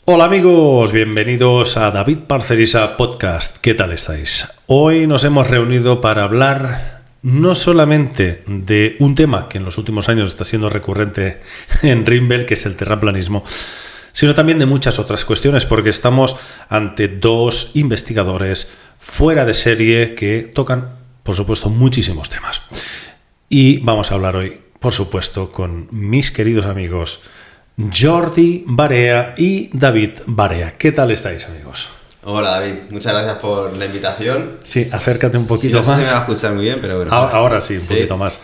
Hola amigos, bienvenidos a David Parcerisa Podcast. ¿Qué tal estáis? Hoy nos hemos reunido para hablar no solamente de un tema que en los últimos años está siendo recurrente en Rimbel, que es el terraplanismo, sino también de muchas otras cuestiones, porque estamos ante dos investigadores fuera de serie que tocan, por supuesto, muchísimos temas. Y vamos a hablar hoy, por supuesto, con mis queridos amigos Jordi Barea y David Barea. ¿Qué tal estáis, amigos? Hola David, muchas gracias por la invitación. Sí, acércate un poquito sí, no sé más. si me va a escuchar muy bien, pero bueno. Ahora sí, un poquito más.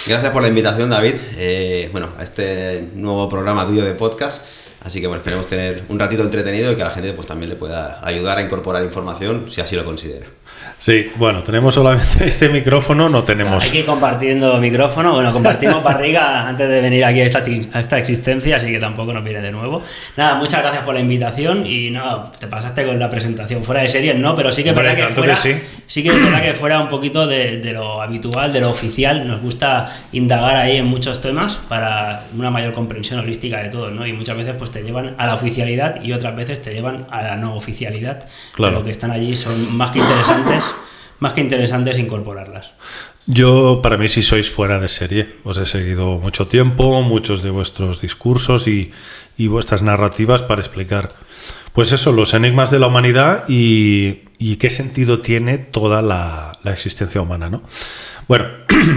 Gracias por la invitación, David, a este nuevo programa tuyo de podcast. Así que bueno, esperemos tener un ratito entretenido y que a la gente pues también le pueda ayudar a incorporar información si así lo considera. Sí, bueno, tenemos solamente este micrófono, no tenemos... Hay que ir compartiendo micrófono, bueno, compartimos barriga antes de venir aquí a esta existencia, así que tampoco nos viene de nuevo. Nada, muchas gracias por la invitación y nada, te pasaste con la presentación fuera de series, ¿no? Pero sí que es verdad sí que es verdad que fuera un poquito de lo habitual, de lo oficial. Nos gusta indagar ahí en muchos temas para una mayor comprensión holística de todo, ¿no? Y muchas veces pues te llevan a la oficialidad y otras veces te llevan a la no oficialidad. Claro. Pero que están allí son más que interesantes incorporarlas. Yo, para mí, sí sois fuera de serie. Os he seguido mucho tiempo, muchos de vuestros discursos y vuestras narrativas para explicar, pues eso, los enigmas de la humanidad y qué sentido tiene toda la existencia humana, ¿no? Bueno,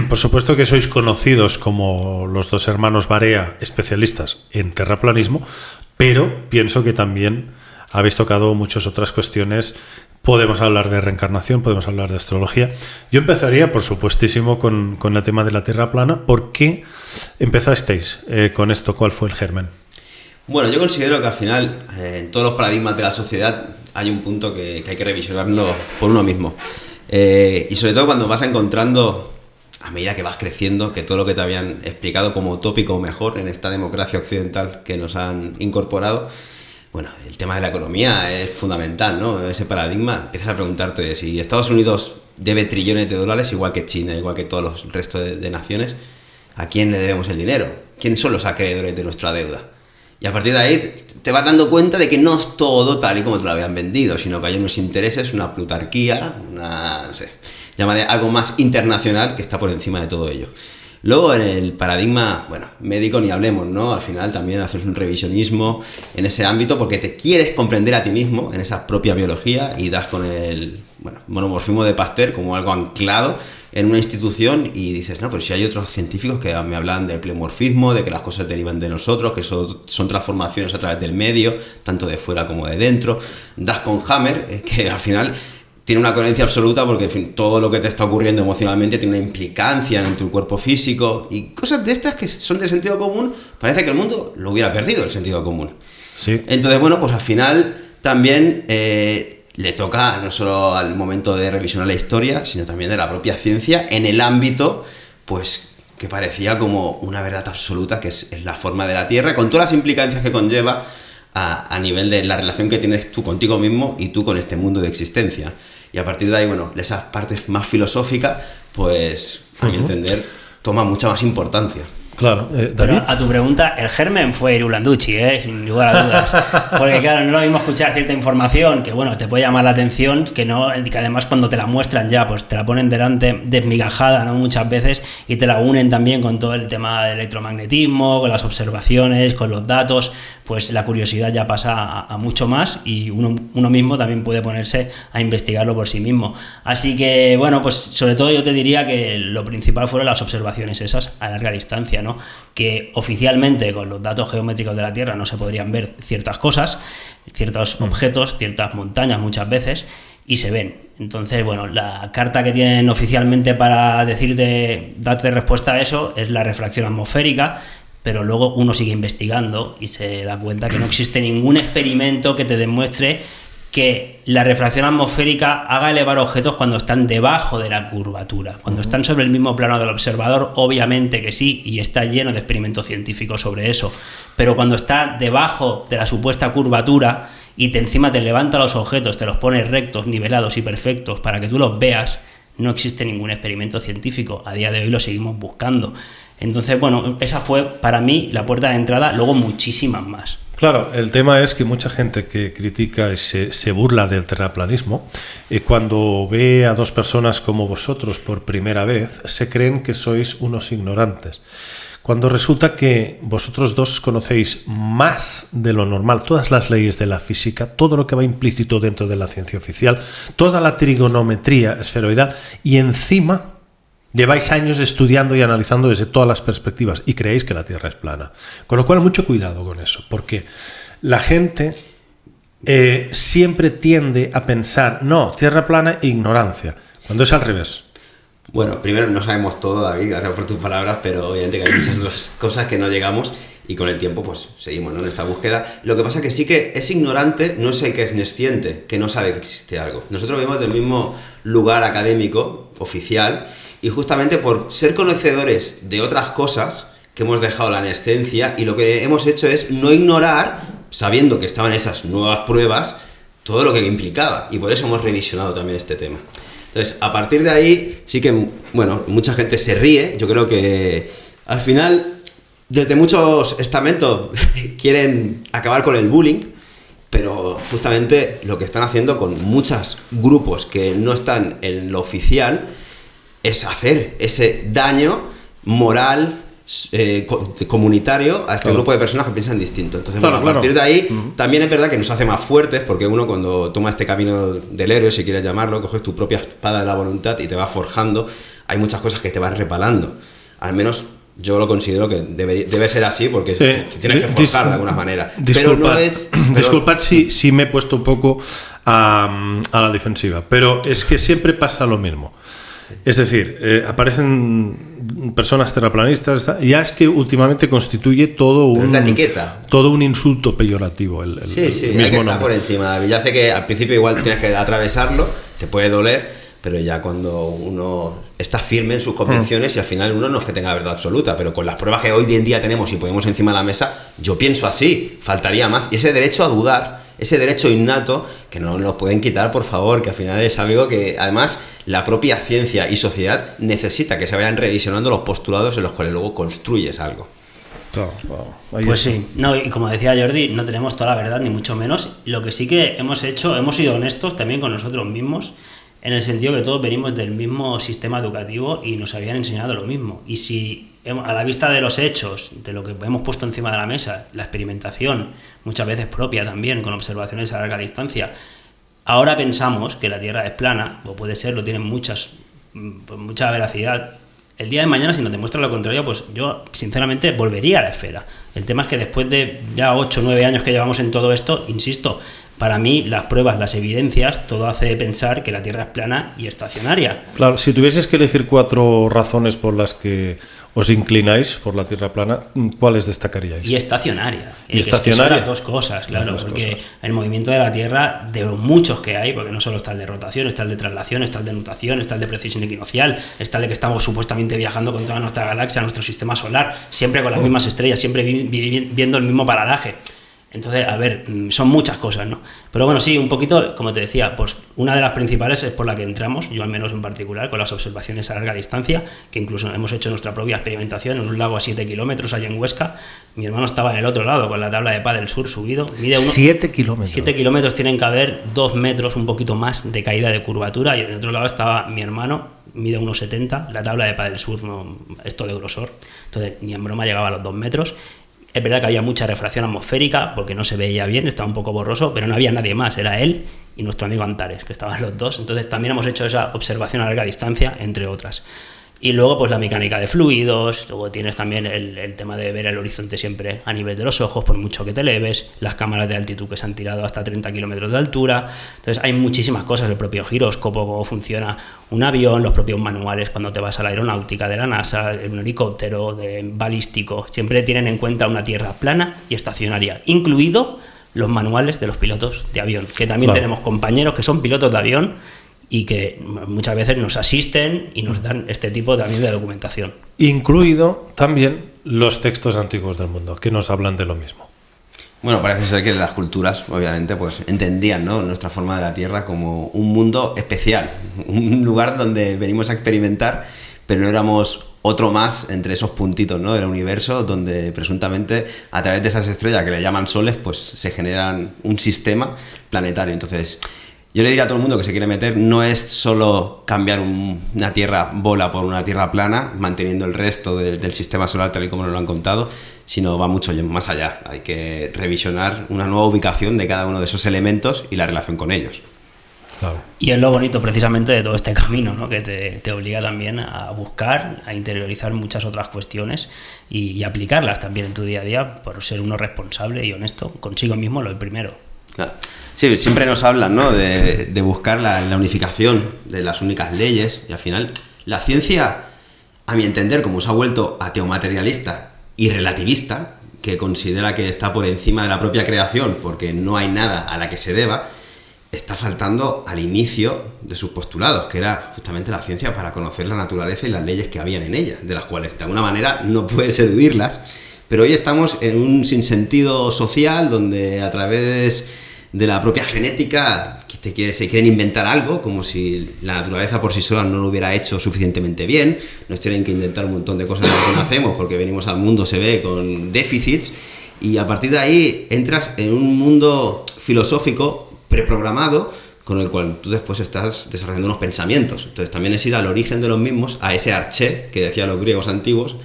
por supuesto que sois conocidos como los dos hermanos Barea, especialistas en terraplanismo, pero pienso que también habéis tocado muchas otras cuestiones. Podemos hablar de reencarnación, podemos hablar de astrología. Yo empezaría, por supuestísimo, con el tema de la Tierra plana. ¿Por qué empezasteis con esto? ¿Cuál fue el germen? Bueno, yo considero que al final, en todos los paradigmas de la sociedad, hay un punto que hay que revisionarlo por uno mismo. Y sobre todo cuando vas encontrando, a medida que vas creciendo, que todo lo que te habían explicado como utópico o mejor en esta democracia occidental que nos han incorporado, bueno, el tema de la economía es fundamental, ¿no? Ese paradigma, empiezas a preguntarte si Estados Unidos debe trillones de dólares, igual que China, igual que todos el resto de naciones, ¿a quién le debemos el dinero? ¿Quiénes son los acreedores de nuestra deuda? Y a partir de ahí te vas dando cuenta de que no es todo tal y como te lo habían vendido, sino que hay unos intereses, una plutarquía, no sé, llámale algo más internacional que está por encima de todo ello. Luego en el paradigma, médico ni hablemos, ¿no? Al final también haces un revisionismo en ese ámbito porque te quieres comprender a ti mismo en esa propia biología y das con el monomorfismo de Pasteur como algo anclado en una institución y dices, no, pero si hay otros científicos que me hablan del plemorfismo, de que las cosas derivan de nosotros, que son transformaciones a través del medio, tanto de fuera como de dentro. Das con Hammer, que al final tiene una coherencia absoluta porque, en fin, todo lo que te está ocurriendo emocionalmente tiene una implicancia en tu cuerpo físico y cosas de estas que son de sentido común, parece que el mundo lo hubiera perdido, el sentido común. Sí. Entonces, pues al final también le toca no solo al momento de revisionar la historia, sino también de la propia ciencia en el ámbito, pues, que parecía como una verdad absoluta, que es la forma de la Tierra, con todas las implicancias que conlleva a nivel de la relación que tienes tú contigo mismo y tú con este mundo de existencia. Y a partir de ahí, esas partes más filosóficas, pues, a mi entender, toma mucha más importancia. Claro, David. Pero a tu pregunta, el germen fue Irulanducci, sin lugar a dudas. Porque claro, no lo mismo escuchar cierta información que te puede llamar la atención, que además cuando te la muestran ya, pues te la ponen delante desmigajada, ¿no? Muchas veces, y te la unen también con todo el tema del electromagnetismo, con las observaciones, con los datos, pues la curiosidad ya pasa a mucho más y uno mismo también puede ponerse a investigarlo por sí mismo. Así que, pues sobre todo yo te diría que lo principal fueron las observaciones esas a larga distancia, ¿no? Que oficialmente con los datos geométricos de la Tierra no se podrían ver ciertas cosas, ciertos objetos, ciertas montañas muchas veces, y se ven. Entonces, la carta que tienen oficialmente para darte respuesta a eso es la refracción atmosférica, pero luego uno sigue investigando y se da cuenta que no existe ningún experimento que te demuestre que la refracción atmosférica haga elevar objetos cuando están debajo de la curvatura. Cuando están sobre el mismo plano del observador, obviamente que sí, y está lleno de experimentos científicos sobre eso. Pero cuando está debajo de la supuesta curvatura y encima te levanta los objetos, te los pone rectos, nivelados y perfectos para que tú los veas, no existe ningún experimento científico. A día de hoy lo seguimos buscando. Entonces, esa fue para mí la puerta de entrada, luego muchísimas más. Claro, el tema es que mucha gente que critica y se burla del terraplanismo, cuando ve a dos personas como vosotros por primera vez, se creen que sois unos ignorantes. Cuando resulta que vosotros dos conocéis más de lo normal, todas las leyes de la física, todo lo que va implícito dentro de la ciencia oficial, toda la trigonometría esferoidal, y encima lleváis años estudiando y analizando desde todas las perspectivas y creéis que la Tierra es plana. Con lo cual, mucho cuidado con eso, porque la gente siempre tiende a pensar, no, Tierra plana e ignorancia, cuando es al revés. Bueno, primero no sabemos todo, David, gracias por tus palabras, pero obviamente que hay muchas otras cosas que no llegamos y con el tiempo pues seguimos, ¿no?, en esta búsqueda. Lo que pasa que sí que es ignorante, no es el que es nesciente, que no sabe que existe algo. Nosotros venimos del mismo lugar académico, oficial, y justamente por ser conocedores de otras cosas que hemos dejado la nescencia, y lo que hemos hecho es no ignorar, sabiendo que estaban esas nuevas pruebas, todo lo que implicaba, y por eso hemos revisionado también este tema. Entonces, a partir de ahí, sí que, bueno, mucha gente se ríe. Yo creo que al final, desde muchos estamentos quieren acabar con el bullying, pero justamente lo que están haciendo con muchos grupos que no están en lo oficial es hacer ese daño moral, comunitario a este grupo de personas que piensan distinto. Entonces, bueno, a partir de ahí también es verdad que nos hace más fuertes, porque uno cuando toma este camino del héroe, si quieres llamarlo, coges tu propia espada de la voluntad y te vas forjando, hay muchas cosas que te van repalando. Al menos yo lo considero que debe ser así, porque te tienes que forjar de alguna manera. Pero no es... Disculpad si me he puesto un poco a la defensiva, pero es que siempre pasa lo mismo. Es decir, aparecen personas terraplanistas, ya es que últimamente constituye todo una etiqueta, todo un insulto peyorativo. Sí, hay que estar por encima. Ya sé que al principio igual tienes que atravesarlo, te puede doler, pero ya cuando uno está firme en sus convicciones, y al final uno no es que tenga la verdad absoluta, pero con las pruebas que hoy en día tenemos y ponemos encima de la mesa, yo pienso así, faltaría más. Y ese derecho a dudar, ese derecho innato, que no nos lo pueden quitar, por favor, que al final es algo que además la propia ciencia y sociedad necesita que se vayan revisionando los postulados en los cuales luego construyes algo. Pues sí, no, y como decía Jordi, no tenemos toda la verdad, ni mucho menos. Lo que sí que hemos hecho, hemos sido honestos también con nosotros mismos, en el sentido que todos venimos del mismo sistema educativo y nos habían enseñado lo mismo. Y si a la vista de los hechos, de lo que hemos puesto encima de la mesa, la experimentación, muchas veces propia también, con observaciones a larga distancia, ahora pensamos que la Tierra es plana, o puede ser, lo tienen mucha veracidad. El día de mañana, si nos demuestra lo contrario, pues yo sinceramente volvería a la esfera. El tema es que después de ya 8 o 9 años que llevamos en todo esto, insisto, para mí las pruebas, las evidencias, todo hace pensar que la Tierra es plana y estacionaria. Claro, si tuvieses que elegir 4 razones por las que os inclináis por la Tierra plana, ¿cuáles destacaríais? Y estacionaria. Y estacionaria. Son las dos cosas, claro, porque el movimiento de la Tierra, de los muchos que hay, porque no solo está el de rotación, está el de traslación, está el de nutación, está el de precesión equinoccial, está el de que estamos supuestamente viajando con toda nuestra galaxia, nuestro sistema solar, siempre con las mismas estrellas, siempre viendo el mismo paralaje. Entonces, a ver, son muchas cosas, ¿no? Pero bueno, sí, un poquito, como te decía, pues una de las principales es por la que entramos, yo al menos en particular, con las observaciones a larga distancia, que incluso hemos hecho nuestra propia experimentación en un lago a 7 kilómetros allá en Huesca. Mi hermano estaba en el otro lado, con la tabla de Paz del Sur subido. Mide 7 kilómetros. 7 kilómetros tienen que haber 2 metros, un poquito más de caída de curvatura, y en el otro lado estaba mi hermano, mide 1,70, la tabla de Paz del Sur, no, esto de grosor, entonces ni en broma llegaba a los 2 metros. Es verdad que había mucha refracción atmosférica porque no se veía bien, estaba un poco borroso, pero no había nadie más, era él y nuestro amigo Antares, que estaban los dos. Entonces también hemos hecho esa observación a larga distancia, entre otras. Y luego pues la mecánica de fluidos, luego tienes también el tema de ver el horizonte siempre a nivel de los ojos, por mucho que te eleves, las cámaras de altitud que se han tirado hasta 30 kilómetros de altura. Entonces hay muchísimas cosas, el propio giróscopo, cómo funciona un avión, los propios manuales cuando te vas a la aeronáutica de la NASA, un helicóptero, de balístico, siempre tienen en cuenta una Tierra plana y estacionaria, incluido los manuales de los pilotos de avión, que también tenemos compañeros que son pilotos de avión y que muchas veces nos asisten y nos dan este tipo también de documentación. Incluido también los textos antiguos del mundo, que nos hablan de lo mismo. Bueno, parece ser que las culturas, obviamente, pues entendían, ¿no?, nuestra forma de la Tierra como un mundo especial, un lugar donde venimos a experimentar, pero no éramos otro más entre esos puntitos, ¿no?, del universo, donde presuntamente a través de esas estrellas que le llaman soles, pues se generan un sistema planetario. Entonces, yo le diría a todo el mundo que se quiere meter, no es solo cambiar una Tierra bola por una Tierra plana, manteniendo el resto del sistema solar tal y como nos lo han contado, sino va mucho más allá. Hay que revisionar una nueva ubicación de cada uno de esos elementos y la relación con ellos. Claro. Y es lo bonito precisamente de todo este camino, ¿no?, que te obliga también a buscar, a interiorizar muchas otras cuestiones y aplicarlas también en tu día a día, por ser uno responsable y honesto consigo mismo, lo primero. Claro. Sí, siempre nos hablan, ¿no?, de buscar la unificación de las únicas leyes, y al final la ciencia, a mi entender, como se ha vuelto ateomaterialista y relativista, que considera que está por encima de la propia creación porque no hay nada a la que se deba, está faltando al inicio de sus postulados, que era justamente la ciencia para conocer la naturaleza y las leyes que habían en ella, de las cuales de alguna manera no puedes eludirlas, pero hoy estamos en un sinsentido social donde a través de la propia genética se quieren inventar algo, como si la naturaleza por sí sola no lo hubiera hecho suficientemente bien, nos tienen que inventar un montón de cosas que no hacemos porque venimos al mundo, se ve, con déficits, y a partir de ahí entras en un mundo filosófico preprogramado con el cual tú después estás desarrollando unos pensamientos. Entonces también es ir al origen de los mismos, a ese arché que decían los griegos antiguos,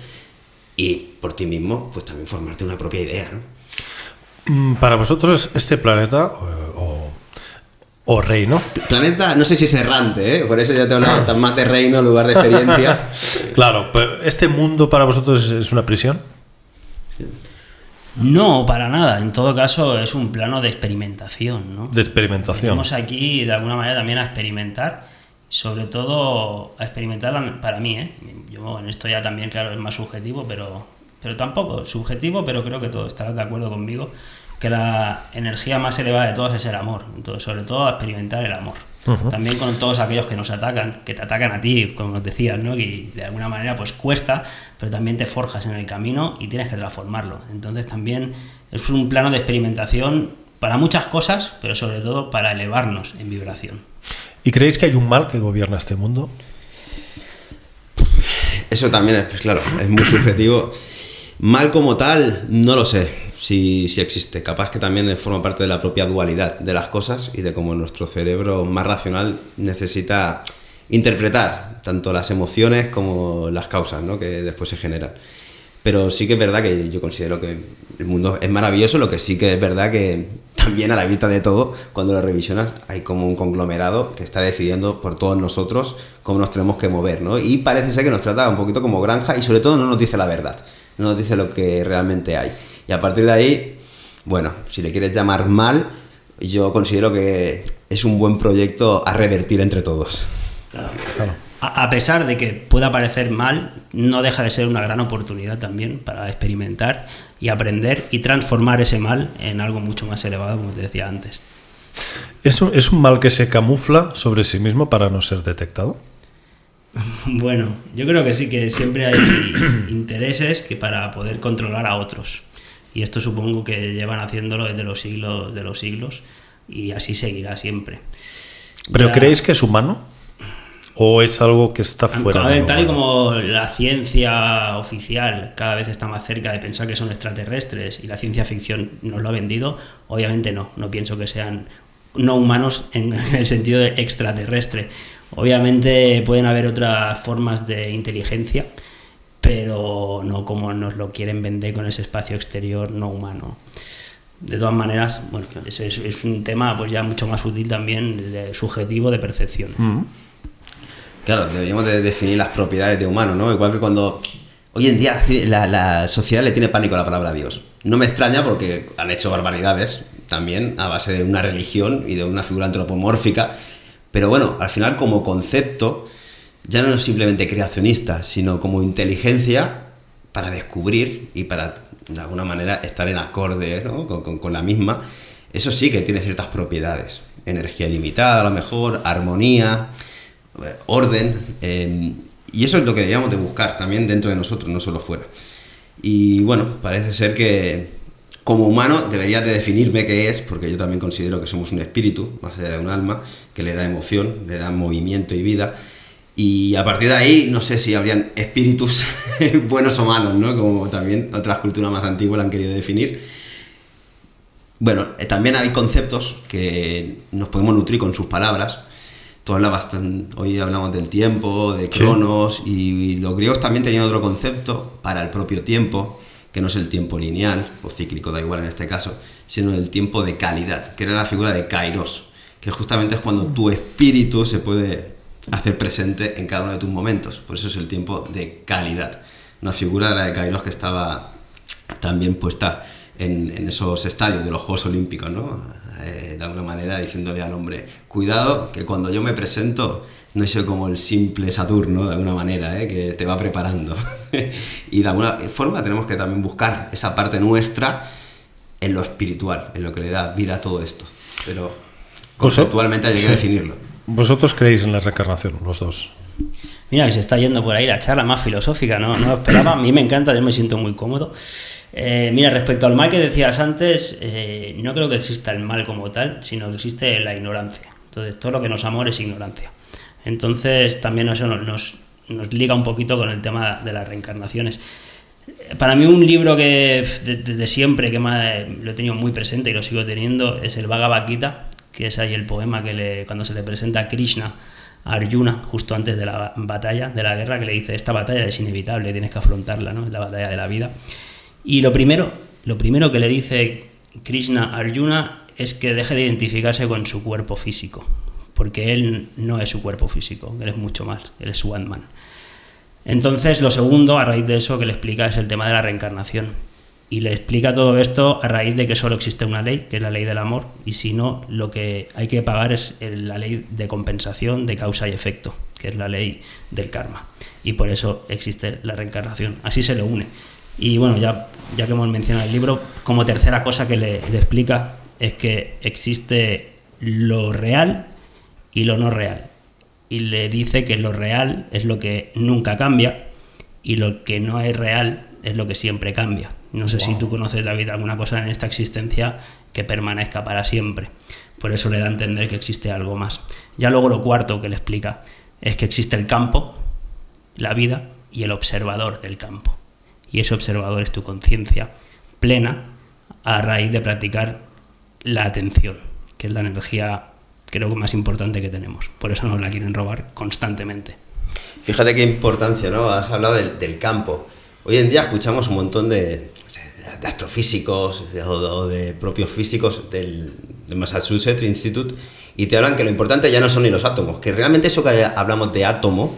y por ti mismo pues también formarte una propia idea, ¿no? Para vosotros este planeta o reino, planeta, no sé si es errante, ¿eh? Por eso ya te hablaba tan más de reino en lugar de experiencia. claro, pero este mundo para vosotros es una prisión. No, para nada. En todo caso, es un plano de experimentación, ¿no? De experimentación. Venimos aquí, de alguna manera, también a experimentar, sobre todo a experimentar para mí, ¿eh? Yo en esto ya también, claro, es más subjetivo, pero tampoco subjetivo, pero creo que todos estarás de acuerdo conmigo, que la energía más elevada de todos es el amor. Entonces, sobre todo, a experimentar el amor. Uh-huh. También con todos aquellos que nos atacan, que te atacan a ti, como nos decías, ¿no? Y de alguna manera pues cuesta, pero también te forjas en el camino y tienes que transformarlo. Entonces también es un plano de experimentación para muchas cosas, pero sobre todo para elevarnos en vibración. ¿Y creéis que hay un mal que gobierna este mundo? Eso también es, pues claro, es muy subjetivo. Mal como tal, no lo sé si existe. Capaz que también forma parte de la propia dualidad de las cosas y de cómo nuestro cerebro más racional necesita interpretar tanto las emociones como las causas, ¿no?, que después se generan. Pero sí que es verdad que yo considero que el mundo es maravilloso, lo que sí que es verdad que también a la vista de todo, cuando lo revisionas, hay como un conglomerado que está decidiendo por todos nosotros cómo nos tenemos que mover, ¿no? Y parece ser que nos trata un poquito como granja y sobre todo no nos dice la verdad, no nos dice lo que realmente hay. Y a partir de ahí, bueno, si le quieres llamar mal, yo considero que es un buen proyecto a revertir entre todos. Claro. A pesar de que pueda parecer mal, no deja de ser una gran oportunidad también para experimentar y aprender y transformar ese mal en algo mucho más elevado, como te decía antes. ¿Es un mal que se camufla sobre sí mismo para no ser detectado? Bueno, yo creo que sí, que siempre hay intereses que para poder controlar a otros. Y esto supongo que llevan haciéndolo desde los siglos y así seguirá siempre. ¿Pero creéis que es humano? ¿O es algo que está fuera de lo tal y humano? como la ciencia oficial cada vez está más cerca de pensar que son extraterrestres y la ciencia ficción nos lo ha vendido, obviamente no pienso que sean no humanos en el sentido de extraterrestre. Obviamente pueden haber otras formas de inteligencia, pero no como nos lo quieren vender con ese espacio exterior no humano. De todas maneras, bueno, es un tema pues ya mucho más útil también, subjetivo, de percepción. Claro, deberíamos de definir las propiedades de humano, ¿no? Igual que cuando hoy en día la sociedad le tiene pánico a la palabra Dios. No me extraña porque han hecho barbaridades también a base de una religión y de una figura antropomórfica. Pero bueno, al final como concepto ya no es simplemente creacionista, sino como inteligencia para descubrir y para de alguna manera estar en acorde, ¿no?, con la misma. Eso sí que tiene ciertas propiedades. Energía ilimitada a lo mejor, armonía, orden, y eso es lo que deberíamos de buscar también dentro de nosotros, no solo fuera. Y bueno, parece ser que como humano deberías de definirme qué es, porque yo también considero que somos un espíritu, más allá de un alma, que le da emoción, le da movimiento y vida, Y a partir de ahí, no sé si habrían espíritus buenos o malos, ¿no? Como también otras culturas más antiguas lo han querido definir. Bueno, también hay conceptos que nos podemos nutrir con sus palabras. Tú hablabas, hoy hablamos del tiempo, de cronos, y los griegos también tenían otro concepto para el propio tiempo, que no es el tiempo lineal, o cíclico, da igual en este caso, sino el tiempo de calidad, que era la figura de kairos, que justamente es cuando tu espíritu se puede hacer presente en cada uno de tus momentos. Por eso es el tiempo de calidad. Una figura de la de Kairos que estaba también puesta en esos estadios de los Juegos Olímpicos, ¿no? De alguna manera diciéndole al hombre, cuidado, que cuando yo me presento no soy como el simple Saturno, de alguna manera, que te va preparando. Y de alguna forma tenemos que también buscar esa parte nuestra en lo espiritual, en lo que le da vida a todo esto. Pero conceptualmente hay que definirlo. ¿Vosotros creéis en la reencarnación, los dos? Mira, que se está yendo por ahí la charla más filosófica, no lo esperaba. A mí me encanta, yo me siento muy cómodo. Mira, respecto al mal que decías antes, no creo que exista el mal como tal, sino que existe la ignorancia. Entonces, todo lo que nos amor es ignorancia. Entonces, también eso nos liga un poquito con el tema de las reencarnaciones. Para mí un libro que desde siempre que lo he tenido muy presente y lo sigo teniendo es el Bhagavad Gita, que es ahí el poema que cuando se le presenta a Krishna a Arjuna justo antes de la batalla, de la guerra, que le dice, esta batalla es inevitable, tienes que afrontarla, ¿no? Es la batalla de la vida. Y lo primero que le dice Krishna a Arjuna es que deje de identificarse con su cuerpo físico, porque él no es su cuerpo físico, él es mucho más, él es su Atman. Entonces, lo segundo, a raíz de eso, que le explica es el tema de la reencarnación. Y le explica todo esto a raíz de que solo existe una ley, que es la ley del amor, y si no, lo que hay que pagar es la ley de compensación de causa y efecto, que es la ley del karma. Y por eso existe la reencarnación. Así se lo une. Y bueno, ya que hemos mencionado el libro, como tercera cosa que le explica es que existe lo real y lo no real. Y le dice que lo real es lo que nunca cambia y lo que no es real es lo que siempre cambia. No sé si tú conoces, David, alguna cosa en esta existencia que permanezca para siempre. Por eso le da a entender que existe algo más. Ya luego lo cuarto que le explica es que existe el campo, la vida y el observador del campo. Y ese observador es tu conciencia plena a raíz de practicar la atención, que es la energía, creo que más importante que tenemos. Por eso nos la quieren robar constantemente. Fíjate qué importancia, ¿no? Has hablado del campo. Hoy en día escuchamos un montón de astrofísicos o de propios físicos del Massachusetts Institute y te hablan que lo importante ya no son ni los átomos, que realmente eso que hablamos de átomo,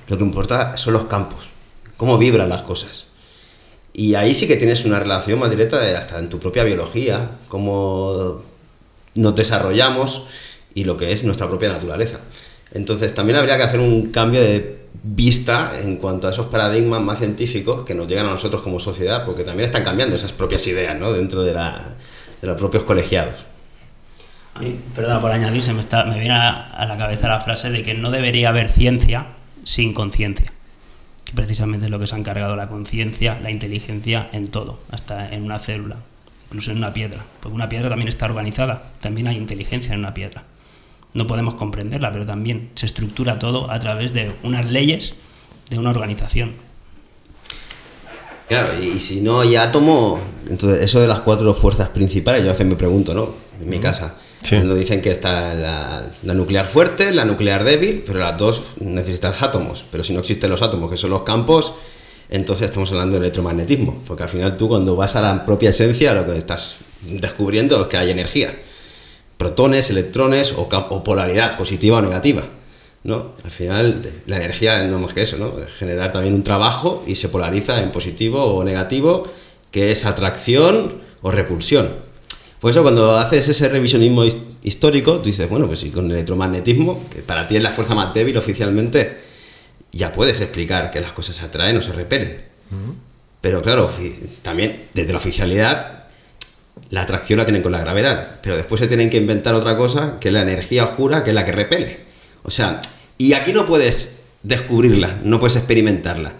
lo que importa son los campos, cómo vibran las cosas. Y ahí sí que tienes una relación más directa hasta en tu propia biología, cómo nos desarrollamos y lo que es nuestra propia naturaleza. Entonces también habría que hacer un cambio de vista en cuanto a esos paradigmas más científicos que nos llegan a nosotros como sociedad, porque también están cambiando esas propias ideas, ¿no? Dentro de los propios colegiados. A mí, perdona por añadir, me viene a la cabeza la frase de que no debería haber ciencia sin conciencia, que precisamente es lo que se ha encargado la conciencia, la inteligencia en todo, hasta en una célula, incluso en una piedra, porque una piedra también está organizada, también hay inteligencia en una piedra. No podemos comprenderla, pero también se estructura todo a través de unas leyes, de una organización. Claro, y si no hay átomo, entonces eso de las 4 fuerzas principales, yo a veces me pregunto, ¿no? En mi casa, cuando dicen que está la nuclear fuerte, la nuclear débil, pero las dos necesitan átomos, pero si no existen los átomos, que son los campos, entonces estamos hablando de electromagnetismo, porque al final tú cuando vas a la propia esencia lo que estás descubriendo es que hay energía. Protones, electrones o polaridad positiva o negativa, ¿no? Al final la energía no es más que eso, ¿no? Generar también un trabajo y se polariza en positivo o negativo, que es atracción o repulsión. Por eso cuando haces ese revisionismo histórico, tú dices, bueno, pues si con el electromagnetismo, que para ti es la fuerza más débil oficialmente, ya puedes explicar que las cosas se atraen o se repelen. Pero claro, también desde la oficialidad la atracción la tienen con la gravedad, pero después se tienen que inventar otra cosa, que es la energía oscura, que es la que repele. O sea, y aquí no puedes descubrirla, no puedes experimentarla.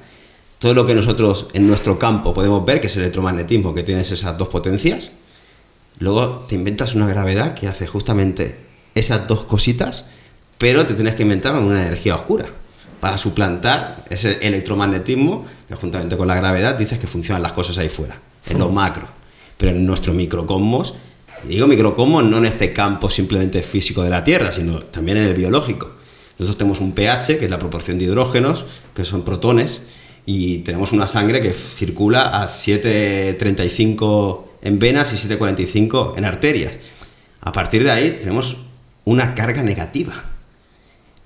Todo lo que nosotros en nuestro campo podemos ver, que es el electromagnetismo, que tienes esas dos potencias, luego te inventas una gravedad que hace justamente esas dos cositas, pero te tienes que inventar una energía oscura. para suplantar ese electromagnetismo que juntamente con la gravedad dices que funcionan las cosas ahí fuera, en lo macro. Pero en nuestro microcosmos, y digo microcosmos no en este campo simplemente físico de la Tierra, sino también en el biológico. Nosotros tenemos un pH, que es la proporción de hidrógenos, que son protones, y tenemos una sangre que circula a 7,35 en venas y 7,45 en arterias. A partir de ahí tenemos una carga negativa,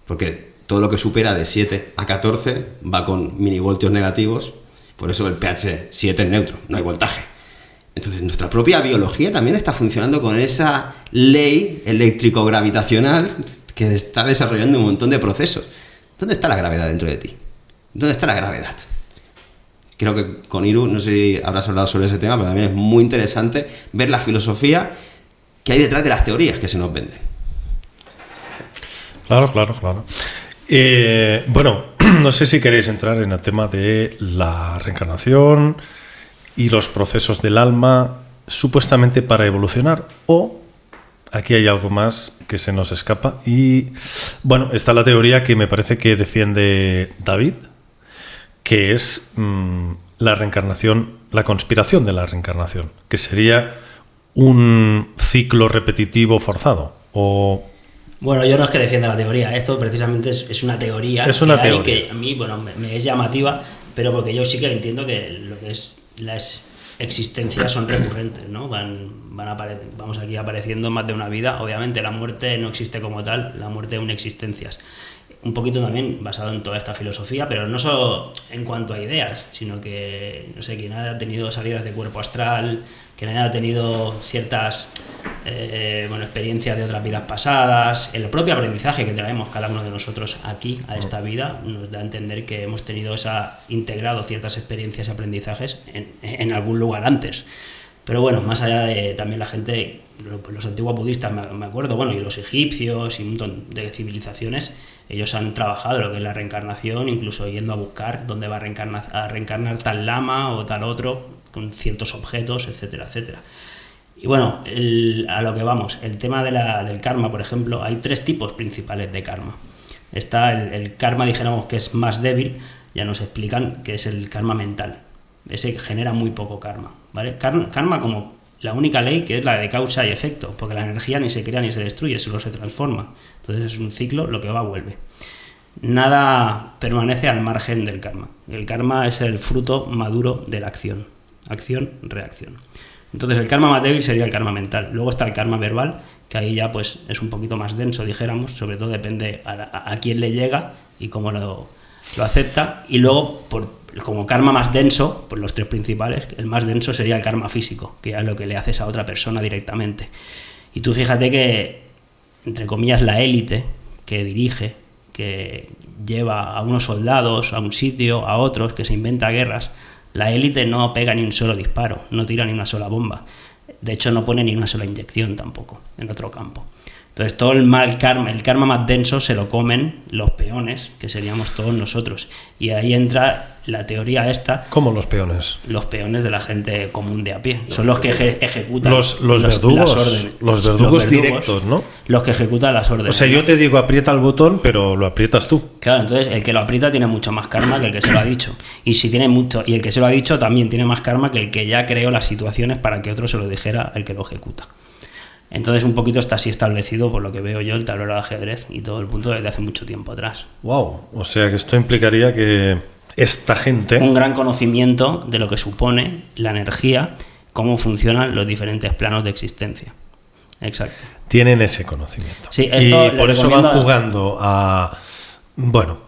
porque todo lo que supera de 7 a 14 va con milivoltios negativos, por eso el pH 7 es neutro, no hay voltaje. Entonces nuestra propia biología también está funcionando con esa ley eléctrico-gravitacional que está desarrollando un montón de procesos. ¿Dónde está la gravedad dentro de ti? ¿Dónde está la gravedad? Creo que con Iru, no sé si habrás hablado sobre ese tema, pero también es muy interesante ver la filosofía que hay detrás de las teorías que se nos venden. Claro. Bueno, no sé si queréis entrar en el tema de la reencarnación y los procesos del alma supuestamente para evolucionar, o aquí hay algo más que se nos escapa. Y bueno, está la teoría que me parece que defiende David, que es la reencarnación, la conspiración de la reencarnación, que sería un ciclo repetitivo forzado. O bueno, yo no es que defienda la teoría, esto precisamente es una teoría. Es una que teoría. que a mí, bueno, me es llamativa, pero porque yo sí que entiendo que lo que es las existencias son recurrentes, ¿no? Vamos aquí apareciendo en más de una vida. Obviamente la muerte no existe como tal, la muerte es una existencias. Un poquito también basado en toda esta filosofía, pero no solo en cuanto a ideas, sino que, no sé, quien haya tenido salidas de cuerpo astral, quien haya tenido ciertas experiencias de otras vidas pasadas, el propio aprendizaje que traemos cada uno de nosotros aquí a esta vida nos da a entender que hemos tenido integrado ciertas experiencias y aprendizajes en algún lugar antes. Pero bueno, más allá de también la gente, los antiguos budistas, me acuerdo, bueno, y los egipcios y un montón de civilizaciones, ellos han trabajado lo que es la reencarnación, incluso yendo a buscar dónde va a reencarnar tal lama o tal otro, con ciertos objetos, etcétera, etcétera. Y bueno, a lo que vamos, el tema del karma, por ejemplo, hay 3 tipos principales de karma. Está el karma, dijéramos, que es más débil, ya nos explican que es el karma mental. Ese genera muy poco karma, ¿vale? Karma como la única ley, que es la de causa y efecto, porque la energía ni se crea ni se destruye, solo se transforma. Entonces es un ciclo, lo que va vuelve. Nada permanece al margen del karma. El karma es el fruto maduro de la acción. Acción, reacción. Entonces el karma más débil sería el karma mental. Luego está el karma verbal, que ahí ya pues es un poquito más denso, dijéramos, sobre todo depende a quién le llega y cómo lo acepta. Y luego, como karma más denso, pues los 3 principales, el más denso sería el karma físico, que ya es lo que le haces a otra persona directamente. Y tú fíjate que, entre comillas, la élite que dirige, que lleva a unos soldados a un sitio, a otros, que se inventa guerras, la élite no pega ni un solo disparo, no tira ni una sola bomba. De hecho, no pone ni una sola inyección tampoco en otro campo. Entonces todo el karma más denso se lo comen los peones, que seríamos todos nosotros. Y ahí entra la teoría esta. ¿Cómo los peones? Los peones de la gente común de a pie. Son los que ejecutan los verdugos, las órdenes. Los verdugos directos, ¿no? Los que ejecutan las órdenes. O sea, yo te digo aprieta el botón, pero lo aprietas tú. Claro, entonces el que lo aprieta tiene mucho más karma que el que se lo ha dicho. Y si tiene mucho, y el que se lo ha dicho también tiene más karma que el que ya creó las situaciones para que otro se lo dijera el que lo ejecuta. Entonces un poquito está así establecido, por lo que veo yo, el tablero de ajedrez y todo el punto desde hace mucho tiempo atrás. Wow, o sea que esto implicaría que esta gente... Un gran conocimiento de lo que supone la energía, cómo funcionan los diferentes planos de existencia. Exacto. Tienen ese conocimiento. Sí, esto y por eso van jugando a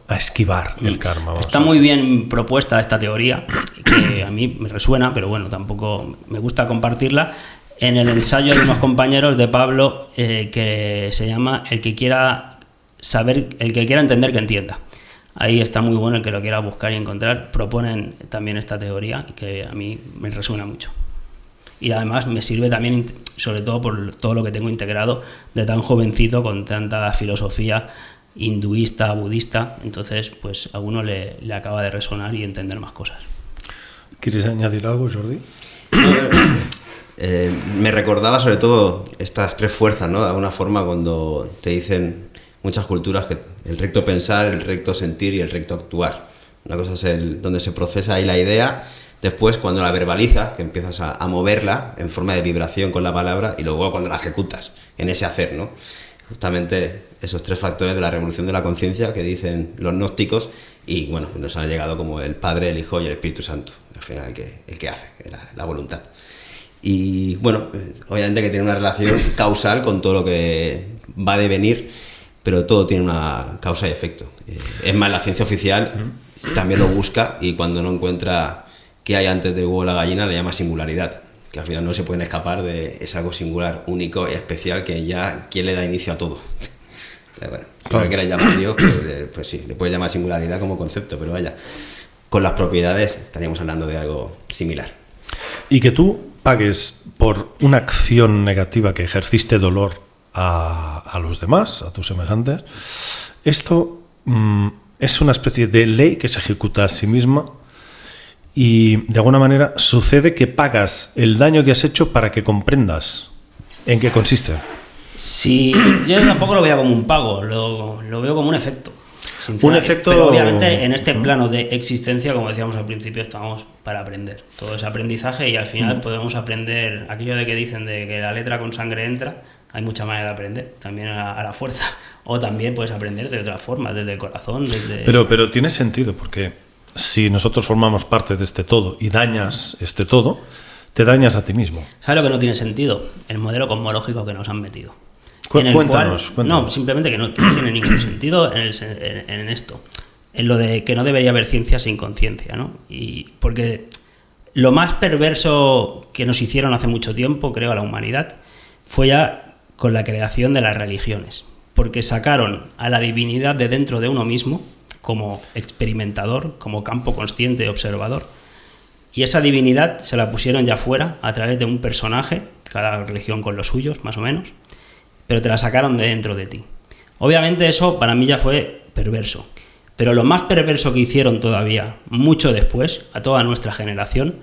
esquivar el karma. Está muy bien propuesta esta teoría, que a mí me resuena, pero bueno, tampoco me gusta compartirla. En el ensayo de unos compañeros de Pablo, que se llama El que quiera saber, el que quiera entender que entienda. Ahí está muy bueno, el que lo quiera buscar y encontrar. Proponen también esta teoría que a mí me resuena mucho. Y además me sirve también, sobre todo por todo lo que tengo integrado de tan jovencito, con tanta filosofía hinduista, budista. Entonces, pues a uno le acaba de resonar y entender más cosas. ¿Quieres añadir algo, Jordi? Me recordaba sobre todo estas 3 fuerzas, ¿no? De alguna forma, cuando te dicen muchas culturas, que el recto pensar, el recto sentir y el recto actuar. Una cosa es donde se procesa ahí la idea, después cuando la verbalizas, que empiezas a moverla en forma de vibración con la palabra, y luego cuando la ejecutas, en ese hacer, ¿no? Justamente esos 3 factores de la revolución de la conciencia que dicen los gnósticos, y bueno, nos han llegado como el Padre, el Hijo y el Espíritu Santo, al final el que hace, la voluntad. Y bueno, obviamente que tiene una relación causal con todo lo que va a devenir, pero todo tiene una causa y efecto. Es más, la ciencia oficial también lo busca, y cuando no encuentra qué hay antes del huevo de la gallina, le llama singularidad, que al final no se pueden escapar de es algo singular, único y especial, que ya quien le da inicio a todo. Bueno, lo que quieras llamar Dios, pues sí, le puedes llamar singularidad como concepto, pero vaya, con las propiedades estaríamos hablando de algo similar. Y que tú pagues por una acción negativa que ejerciste dolor a los demás, a tus semejantes, esto es una especie de ley que se ejecuta a sí misma, y de alguna manera sucede que pagas el daño que has hecho para que comprendas en qué consiste. Sí, yo tampoco lo veo como un pago, lo veo como un efecto. Un efecto. Pero obviamente en este plano de existencia, como decíamos al principio, estamos para aprender. Todo es aprendizaje, y al final podemos aprender aquello de que dicen de que la letra con sangre entra. Hay mucha manera de aprender, también a la fuerza. O también puedes aprender de otras formas, desde el corazón, desde... Pero tiene sentido, porque si nosotros formamos parte de este todo y dañas este todo, te dañas a ti mismo. ¿Sabes lo que no tiene sentido? El modelo cosmológico que nos han metido. Cuéntanos. No, simplemente que no tiene ningún sentido en esto. En lo de que no debería haber ciencia sin conciencia, ¿no? Y porque lo más perverso que nos hicieron hace mucho tiempo, creo, a la humanidad, fue ya con la creación de las religiones. Porque sacaron a la divinidad de dentro de uno mismo, como experimentador, como campo consciente, observador, y esa divinidad se la pusieron ya fuera a través de un personaje, cada religión con los suyos, más o menos, pero te la sacaron de dentro de ti. Obviamente eso para mí ya fue perverso, pero lo más perverso que hicieron todavía, mucho después, a toda nuestra generación,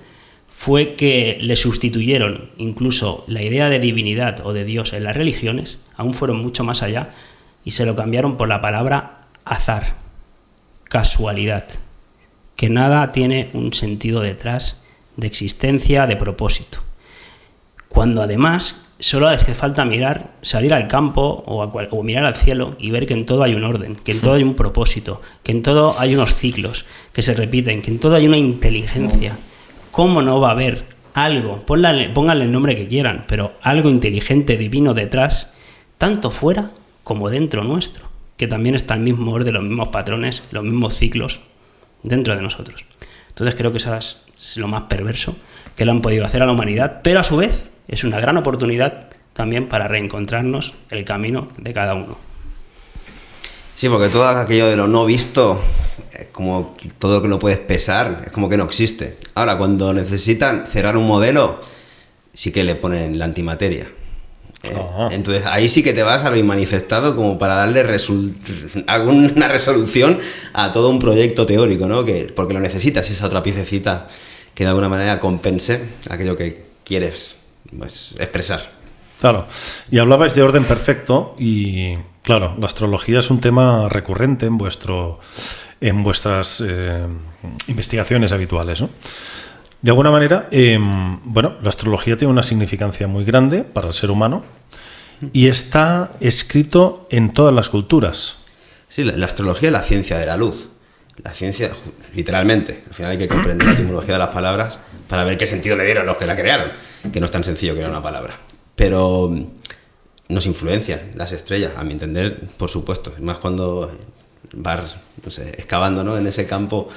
fue que le sustituyeron incluso la idea de divinidad o de Dios en las religiones, aún fueron mucho más allá, y se lo cambiaron por la palabra azar, casualidad, que nada tiene un sentido detrás de existencia, de propósito. Cuando además solo hace falta salir al campo o mirar al cielo y ver que en todo hay un orden, que en todo hay un propósito, que en todo hay unos ciclos que se repiten, que en todo hay una inteligencia. ¿Cómo no va a haber algo? Pónganle el nombre que quieran, pero algo inteligente, divino detrás, tanto fuera como dentro nuestro, que también está el mismo orden, los mismos patrones, los mismos ciclos dentro de nosotros. Entonces creo que eso es lo más perverso que le han podido hacer a la humanidad, pero a su vez es una gran oportunidad también para reencontrarnos el camino de cada uno. Sí, porque todo aquello de lo no visto, como todo lo que no puedes pesar, es como que no existe. Ahora, cuando necesitan cerrar un modelo, sí que le ponen la antimateria. Entonces ahí sí que te vas a lo inmanifestado, como para darle alguna resolución a todo un proyecto teórico, ¿no? Porque lo necesitas, esa otra piececita que de alguna manera compense aquello que quieres, pues, expresar. Claro, y hablabais de orden perfecto, y claro, la astrología es un tema recurrente en vuestras investigaciones habituales, ¿no? De alguna manera, la astrología tiene una significancia muy grande para el ser humano y está escrito en todas las culturas. Sí, la astrología es la ciencia de la luz. La ciencia, literalmente. Al final hay que comprender la etimología de las palabras para ver qué sentido le dieron los que la crearon, que no es tan sencillo crear una palabra. Pero nos influencian las estrellas, a mi entender, por supuesto. Es más cuando vas, excavando, ¿no?, en ese campo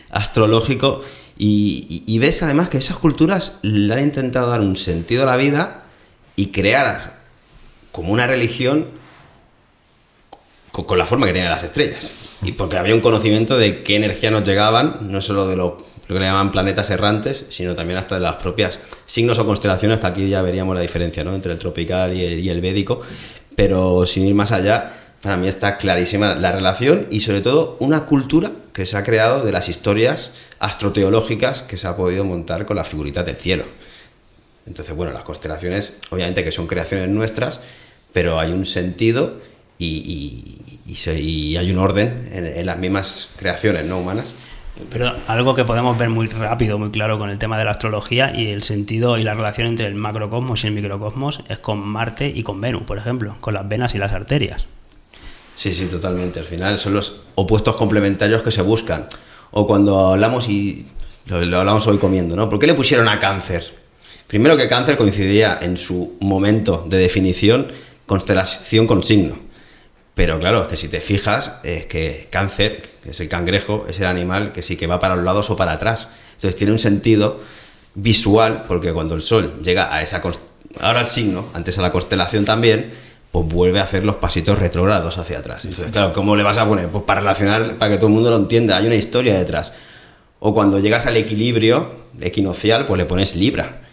astrológico y ves además que esas culturas le han intentado dar un sentido a la vida y crear como una religión con la forma que tenían las estrellas, y porque había un conocimiento de qué energía nos llegaban, no solo de lo que le llaman planetas errantes, sino también hasta de las propias signos o constelaciones, que aquí ya veríamos la diferencia, ¿no?, entre el tropical y el védico. Pero sin ir más allá, para mí está clarísima la relación, y sobre todo una cultura que se ha creado de las historias astroteológicas que se ha podido montar con las figuritas del cielo. Entonces, bueno, las constelaciones, obviamente que son creaciones nuestras, pero hay un sentido y y hay un orden en las mismas creaciones no humanas. Pero algo que podemos ver muy rápido, muy claro con el tema de la astrología y el sentido y la relación entre el macrocosmos y el microcosmos es con Marte y con Venus, por ejemplo, con las venas y las arterias. Sí, totalmente. Al final son los opuestos complementarios que se buscan. O cuando hablamos, y lo hablamos hoy comiendo, ¿no? ¿Por qué le pusieron a Cáncer? Primero que Cáncer coincidía en su momento de definición, constelación con signo. Pero claro, es que si te fijas, es que Cáncer, que es el cangrejo, es el animal que sí que va para los lados o para atrás. Entonces tiene un sentido visual, porque cuando el Sol llega a esa... Ahora el signo, antes a la constelación también, pues vuelve a hacer los pasitos retrógrados hacia atrás. Entonces, claro, ¿cómo le vas a poner? Pues para relacionar, para que todo el mundo lo entienda, hay una historia detrás. O cuando llegas al equilibrio equinoccial, pues le pones Libra,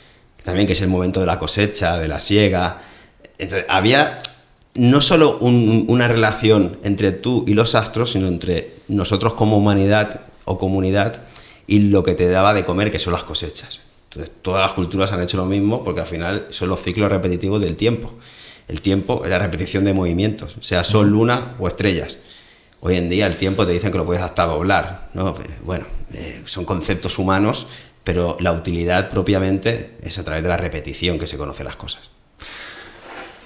también, que es el momento de la cosecha, de la siega. Entonces, había... no solo una relación entre tú y los astros, sino entre nosotros como humanidad o comunidad y lo que te daba de comer, que son las cosechas. Entonces, todas las culturas han hecho lo mismo, porque al final son los ciclos repetitivos del tiempo. El tiempo es la repetición de movimientos, sea sol, luna o estrellas. Hoy en día el tiempo te dicen que lo puedes hasta doblar, ¿no? Bueno, son conceptos humanos, pero la utilidad propiamente es a través de la repetición que se conocen las cosas.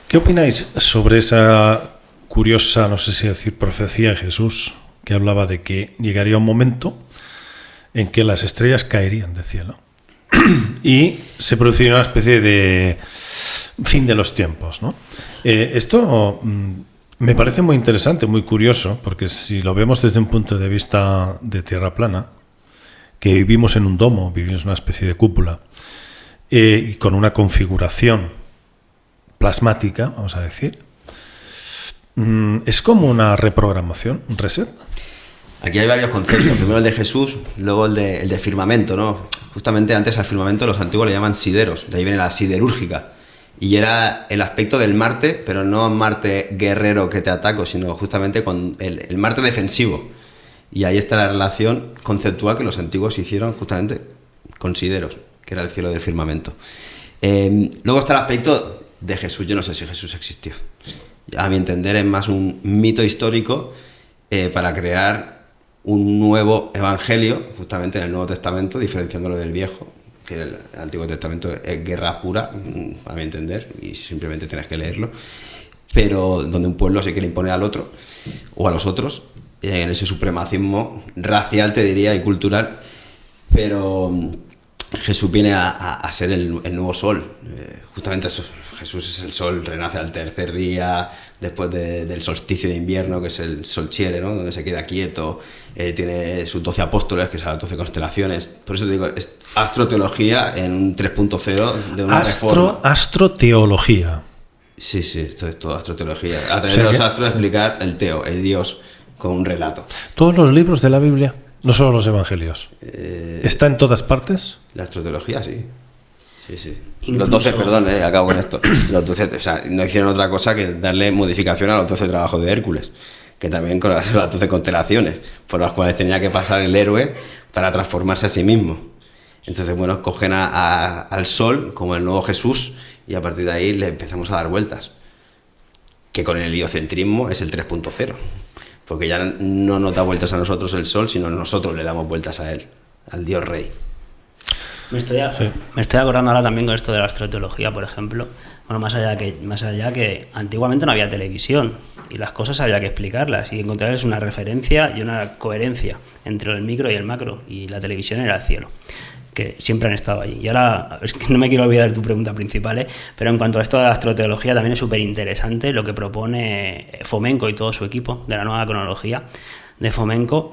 ¿Qué opináis sobre esa curiosa, no sé si decir, profecía de Jesús, que hablaba de que llegaría un momento en que las estrellas caerían del cielo y se produciría una especie de fin de los tiempos, ¿no? Esto me parece muy interesante, muy curioso, porque si lo vemos desde un punto de vista de tierra plana, que vivimos en un domo, vivimos en una especie de cúpula, y con una configuración plasmática, vamos a decir, es como una reprogramación, un reset. Aquí hay varios conceptos. Primero el de Jesús, luego el de firmamento, ¿no? Justamente antes al firmamento los antiguos le llaman sideros, de ahí viene la siderúrgica. Y era el aspecto del Marte, pero no Marte guerrero que te ataco, sino justamente con el Marte defensivo. Y ahí está la relación conceptual que los antiguos hicieron justamente con sideros, que era el cielo del firmamento. Luego está el aspecto de Jesús. Yo no sé si Jesús existió. A mi entender es más un mito histórico para crear un nuevo evangelio, justamente en el Nuevo Testamento, diferenciándolo del Viejo, que el Antiguo Testamento es guerra pura, a mi entender, y simplemente tienes que leerlo, pero donde un pueblo se quiere imponer al otro, o a los otros, en ese supremacismo racial, te diría, y cultural, pero Jesús viene a ser el nuevo sol. Justamente eso, Jesús es el sol, renace al tercer día, después del solsticio de invierno, que es el solchiere, ¿no? Donde se queda quieto, tiene sus 12 apóstoles, que son las 12 constelaciones. Por eso te digo, es astroteología en un 3.0 de una reforma. Astroteología. Sí, esto es todo astroteología. A través de los astros explicar el teo, el Dios, con un relato. ¿Todos los libros de la Biblia? No solo los evangelios. ¿Está en todas partes? La astroteología, sí. Incluso... Los 12, perdón, acabo con esto. Los 12, o sea, no hicieron otra cosa que darle modificación a los 12 trabajos de Hércules, que también con las 12 constelaciones, por las cuales tenía que pasar el héroe para transformarse a sí mismo. Entonces, bueno, cogen al sol como el nuevo Jesús y a partir de ahí le empezamos a dar vueltas. Que con el heliocentrismo es el 3.0, porque ya no nos da vueltas a nosotros el sol, sino nosotros le damos vueltas a él, al Dios Rey. Me estoy acordando ahora también con esto de la astroteología, por ejemplo. Bueno, más allá que antiguamente no había televisión y las cosas había que explicarlas y encontrarles una referencia y una coherencia entre el micro y el macro, y la televisión era el cielo, que siempre han estado allí. Y ahora, es que no me quiero olvidar de tu pregunta principal, pero en cuanto a esto de la astroteología también es súper interesante lo que propone Fomenko y todo su equipo de la nueva cronología de Fomenko,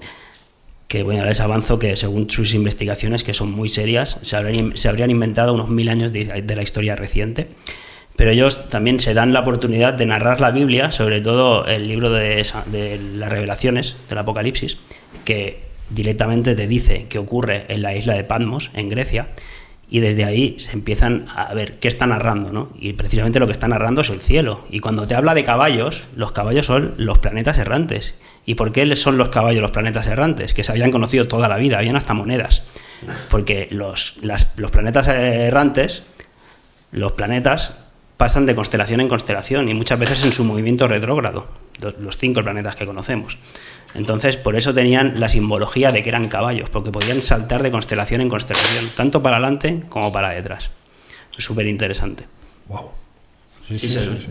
que bueno, les avanzo que según sus investigaciones, que son muy serias, se habrían inventado unos 1000 años de la historia reciente, pero ellos también se dan la oportunidad de narrar la Biblia, sobre todo el libro de las revelaciones, del Apocalipsis, que directamente te dice que ocurre en la isla de Patmos, en Grecia, y desde ahí se empiezan a ver qué está narrando, ¿no? Y precisamente lo que está narrando es el cielo. Y cuando te habla de caballos, los caballos son los planetas errantes. ¿Y por qué son los caballos los planetas errantes? Que se habían conocido toda la vida, habían hasta monedas. Porque los planetas errantes, los planetas pasan de constelación en constelación y muchas veces en su movimiento retrógrado. los 5 planetas que conocemos. Entonces, por eso tenían la simbología de que eran caballos, porque podían saltar de constelación en constelación, tanto para adelante como para detrás. Es súper interesante. Wow.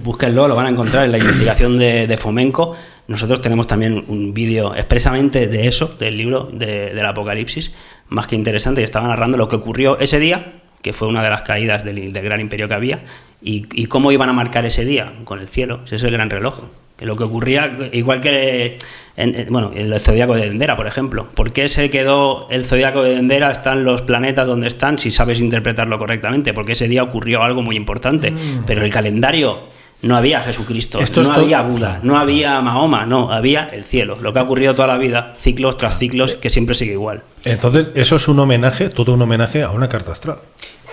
Búsquenlo, lo van a encontrar en la investigación de Fomenko. Nosotros tenemos también un vídeo expresamente de eso, del libro del Apocalipsis, más que interesante, y estaba narrando lo que ocurrió ese día, que fue una de las caídas del gran imperio que había, y cómo iban a marcar ese día con el cielo. Ese es el gran reloj. Que lo que ocurría, igual que el zodiaco de Dendera, por ejemplo. ¿Por qué se quedó el zodiaco de Dendera? Están los planetas donde están, si sabes interpretarlo correctamente, porque ese día ocurrió algo muy importante. Pero en el calendario no había Jesucristo, no había Buda, no había Mahoma, no, había el cielo. Lo que ha ocurrido toda la vida, ciclos tras ciclos, que siempre sigue igual. Entonces, eso es un homenaje, todo un homenaje a una carta astral.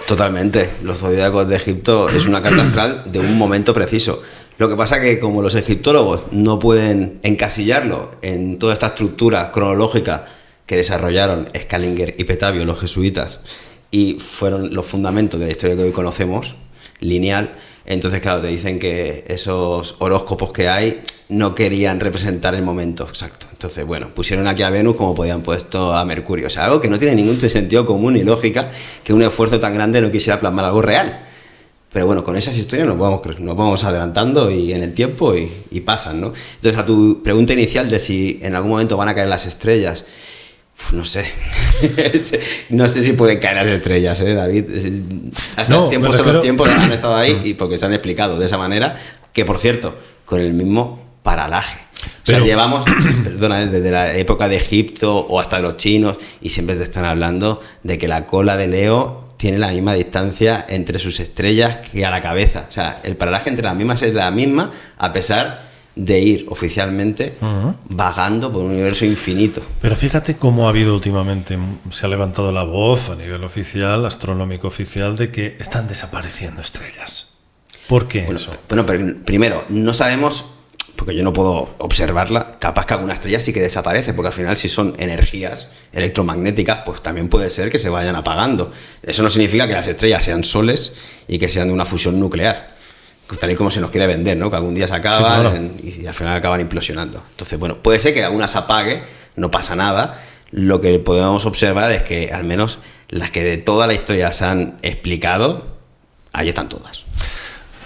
Totalmente. Los zodiacos de Egipto es una carta astral de un momento preciso. Lo que pasa que como los egiptólogos no pueden encasillarlo en toda esta estructura cronológica que desarrollaron Scaliger y Petavio, los jesuitas, y fueron los fundamentos de la historia que hoy conocemos, lineal, entonces claro, te dicen que esos horóscopos que hay no querían representar el momento exacto. Entonces, bueno, pusieron aquí a Venus como podían puesto a Mercurio. O sea, algo que no tiene ningún sentido común ni lógica que un esfuerzo tan grande no quisiera plasmar algo real. Pero bueno, con esas historias nos vamos adelantando y en el tiempo y pasan, ¿no? Entonces, a tu pregunta inicial de si en algún momento van a caer las estrellas, no sé. No sé si pueden caer las estrellas, David. Hasta tiempos son los tiempos han estado ahí y porque se han explicado de esa manera, que por cierto, con el mismo paralaje. O sea, llevamos, perdona, desde la época de Egipto o hasta de los chinos y siempre te están hablando de que la cola de Leo tiene la misma distancia entre sus estrellas que a la cabeza. O sea, el paralaje entre las mismas es la misma a pesar de ir oficialmente vagando por un universo infinito. Pero fíjate cómo ha habido últimamente, se ha levantado la voz a nivel oficial, astronómico oficial, de que están desapareciendo estrellas. ¿Por qué eso? Bueno, pero primero, no sabemos, porque yo no puedo observarla, capaz que alguna estrella sí que desaparece, porque al final si son energías electromagnéticas, pues también puede ser que se vayan apagando. Eso no significa que las estrellas sean soles y que sean de una fusión nuclear, tal y como se nos quiere vender, ¿no? Que algún día se acaban, sí, claro, y al final acaban implosionando. Entonces, bueno, puede ser que alguna se apague, no pasa nada. Lo que podemos observar es que al menos las que de toda la historia se han explicado, ahí están todas.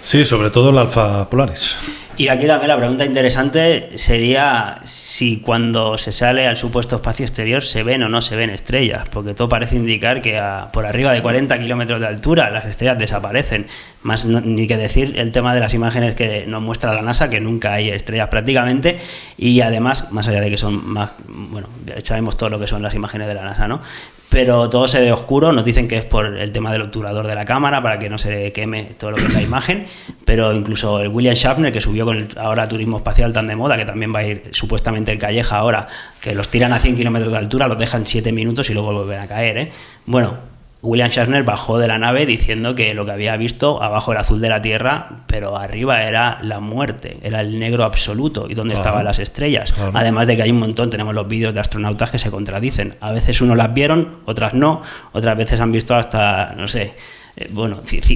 Sí, sobre todo el Alpha Polaris. Y aquí también la pregunta interesante sería si cuando se sale al supuesto espacio exterior se ven o no se ven estrellas, porque todo parece indicar que por arriba de 40 kilómetros de altura las estrellas desaparecen. Más ni que decir el tema de las imágenes que nos muestra la NASA, que nunca hay estrellas prácticamente, y además, más allá de que son más, bueno, sabemos todo lo que son las imágenes de la NASA, ¿no? Pero todo se ve oscuro, nos dicen que es por el tema del obturador de la cámara, para que no se queme todo lo que es la imagen, pero incluso el William Shatner, que subió con ahora turismo espacial tan de moda, que también va a ir supuestamente el Calleja ahora, que los tiran a 100 kilómetros de altura, los dejan 7 minutos y luego vuelven a caer, ¿eh? Bueno, William Shatner bajó de la nave diciendo que lo que había visto abajo era azul de la Tierra, pero arriba era la muerte, era el negro absoluto y donde estaban las estrellas. Claro. Además de que hay un montón, tenemos los vídeos de astronautas que se contradicen. A veces unos las vieron, otras no, otras veces han visto hasta, no sé,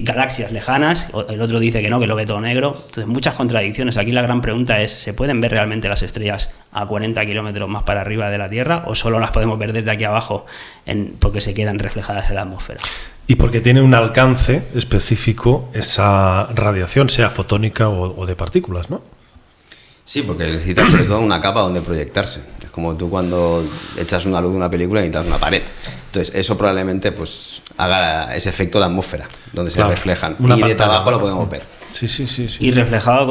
galaxias lejanas, el otro dice que no, que lo ve todo negro. Entonces, muchas contradicciones. Aquí la gran pregunta es, ¿se pueden ver realmente las estrellas a 40 kilómetros más para arriba de la Tierra o solo las podemos ver desde aquí abajo porque se quedan reflejadas en la atmósfera? Y porque tiene un alcance específico esa radiación, sea fotónica o de partículas, ¿no? Sí, porque necesitas sobre todo una capa donde proyectarse. Es como tú cuando echas una luz de una película y necesitas una pared. Entonces eso probablemente pues haga ese efecto de atmósfera, donde se reflejan. Y de abajo lo podemos ver. Sí. Y relacionado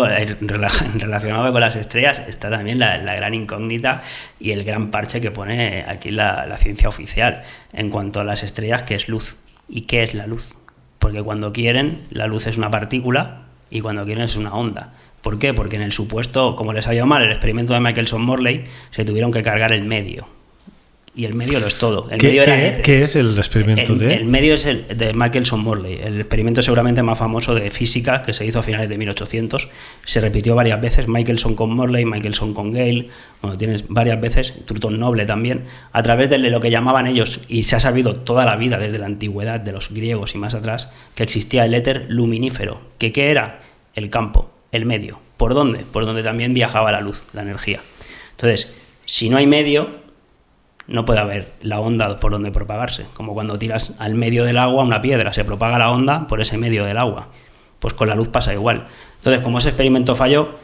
con las estrellas está también la gran incógnita y el gran parche que pone aquí la ciencia oficial en cuanto a las estrellas, que es luz. ¿Y qué es la luz? Porque cuando quieren, la luz es una partícula y cuando quieren es una onda. ¿Por qué? Porque en el supuesto, como les salió mal el experimento de Michelson-Morley, se tuvieron que cargar el medio. Y el medio lo es todo. ¿Qué es el experimento El medio es el de Michelson-Morley. El experimento seguramente más famoso de física que se hizo a finales de 1800. Se repitió varias veces. Michelson con Morley, Michelson con Gale. Bueno, tienes varias veces. Truton Noble también. A través de lo que llamaban ellos, y se ha sabido toda la vida desde la antigüedad de los griegos y más atrás, que existía el éter luminífero. ¿Qué era? El campo. El medio. ¿Por dónde? Por donde también viajaba la luz, la energía. Entonces, si no hay medio, no puede haber la onda por donde propagarse. Como cuando tiras al medio del agua una piedra, se propaga la onda por ese medio del agua. Pues con la luz pasa igual. Entonces, como ese experimento falló,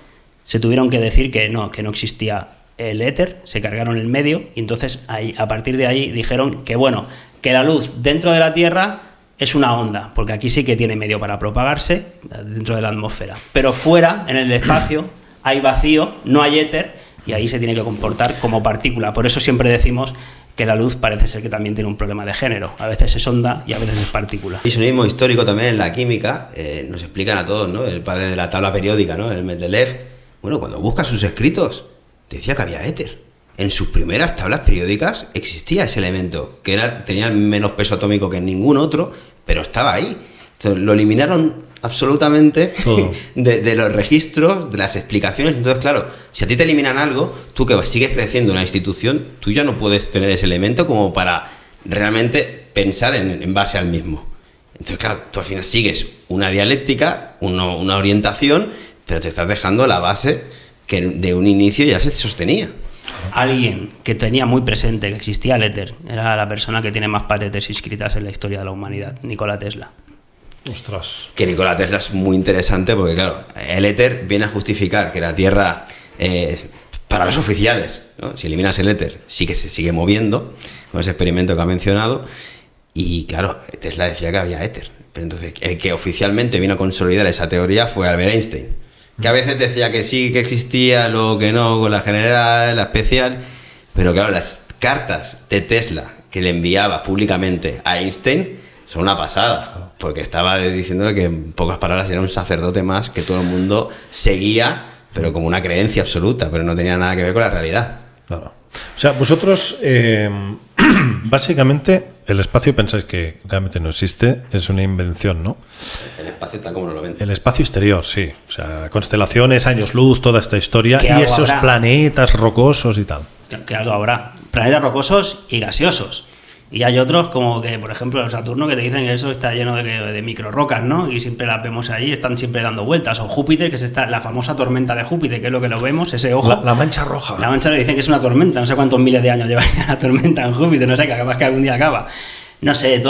se tuvieron que decir que no existía el éter, se cargaron el medio, y entonces a partir de ahí dijeron que bueno, que la luz dentro de la Tierra es una onda, porque aquí sí que tiene medio para propagarse dentro de la atmósfera, pero fuera, en el espacio, hay vacío, no hay éter, y ahí se tiene que comportar como partícula. Por eso siempre decimos que la luz parece ser que también tiene un problema de género, a veces es onda y a veces es partícula. Y mismo histórico también en la química, nos explican a todos, ¿no? El padre de la tabla periódica, ¿no? El Mendeleev, bueno, cuando busca sus escritos, decía que había éter. En sus primeras tablas periódicas existía ese elemento, que tenía menos peso atómico que ningún otro, pero estaba ahí. Entonces, lo eliminaron absolutamente de los registros, de las explicaciones. Entonces, claro, si a ti te eliminan algo, tú que sigues creciendo en la institución, tú ya no puedes tener ese elemento como para realmente pensar en base al mismo. Entonces, claro, tú al final sigues una dialéctica, una orientación, pero te estás dejando la base que de un inicio ya se sostenía. Alguien que tenía muy presente que existía el éter era la persona que tiene más patentes inscritas en la historia de la humanidad, Nikola Tesla. Ostras. Que Nikola Tesla es muy interesante porque, claro, el éter viene a justificar que la Tierra, para los oficiales, ¿no? Si eliminas el éter, sí que se sigue moviendo, con ese experimento que ha mencionado, y claro, Tesla decía que había éter. Pero entonces, el que oficialmente vino a consolidar esa teoría fue Albert Einstein, que a veces decía que sí, que existía, luego que no, con la general, la especial, pero claro, las cartas de Tesla que le enviaba públicamente a Einstein son una pasada, porque estaba diciéndole que en pocas palabras era un sacerdote más que todo el mundo seguía, pero como una creencia absoluta, pero no tenía nada que ver con la realidad. Claro. O sea, vosotros, básicamente, el espacio pensáis que realmente no existe, es una invención, ¿no? El espacio tal como lo ven. El espacio exterior, sí. O sea, constelaciones, años luz, toda esta historia, y esos planetas rocosos y tal. Que algo habrá. Planetas rocosos y gaseosos. Y hay otros como que, por ejemplo, el Saturno, que te dicen que eso está lleno de microrrocas, ¿no? Y siempre las vemos ahí, están siempre dando vueltas. O Júpiter, que es la famosa tormenta de Júpiter, que es lo que lo vemos, ese ojo. La mancha roja. La mancha le dicen que es una tormenta, no sé cuántos miles de años lleva la tormenta en Júpiter, no sé, que capaz que algún día acaba. No sé,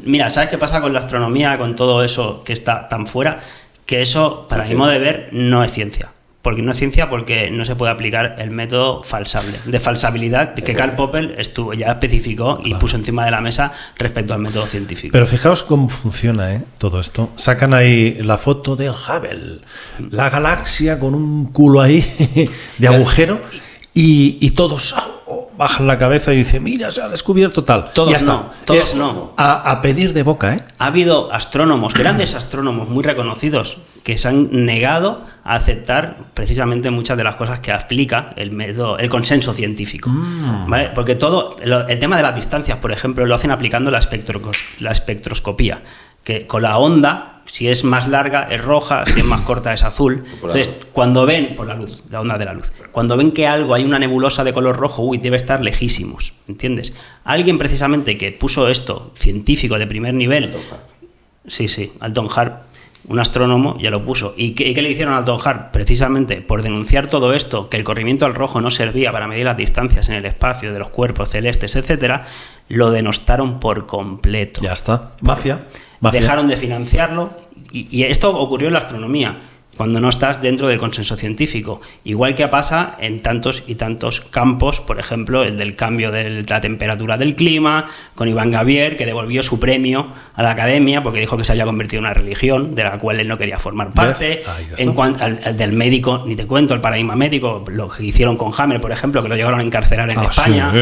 Mira, ¿sabes qué pasa con la astronomía, con todo eso que está tan fuera? Que eso, para mi modo de ver, no es ciencia. Porque no es ciencia, porque no se puede aplicar el método falsable, de falsabilidad, que Karl Popper ya especificó y puso encima de la mesa respecto al método científico. Pero fijaos cómo funciona todo esto. Sacan ahí la foto de Hubble, la galaxia con un culo ahí de agujero, y todos bajan la cabeza y dicen, mira, se ha descubierto tal. Todos no. A pedir de boca, ¿eh? Ha habido astrónomos, grandes astrónomos muy reconocidos, que se han negado a aceptar precisamente muchas de las cosas que explica el consenso científico. ¿Vale? Porque el tema de las distancias, por ejemplo, lo hacen aplicando la espectroscopía, que con la onda, si es más larga es roja, si es más corta es azul. Entonces, cuando ven, por la luz, la onda de la luz, cuando ven que hay una nebulosa de color rojo, debe estar lejísimos, ¿entiendes? Alguien precisamente que puso esto, científico de primer nivel, Alton Harp, un astrónomo, ya lo puso. ¿Y qué le hicieron a Alton Harp? Precisamente por denunciar todo esto, que el corrimiento al rojo no servía para medir las distancias en el espacio de los cuerpos celestes, etcétera, lo denostaron por completo. Ya está. Mafia. Dejaron de financiarlo, y esto ocurrió en la astronomía, cuando no estás dentro del consenso científico. Igual que pasa en tantos y tantos campos, por ejemplo, el del cambio de la temperatura del clima, con Iván Gavier, que devolvió su premio a la academia porque dijo que se había convertido en una religión de la cual él no quería formar parte. En cuanto al del médico, ni te cuento, el paradigma médico, lo que hicieron con Hammer, por ejemplo, que lo llegaron a encarcelar en España,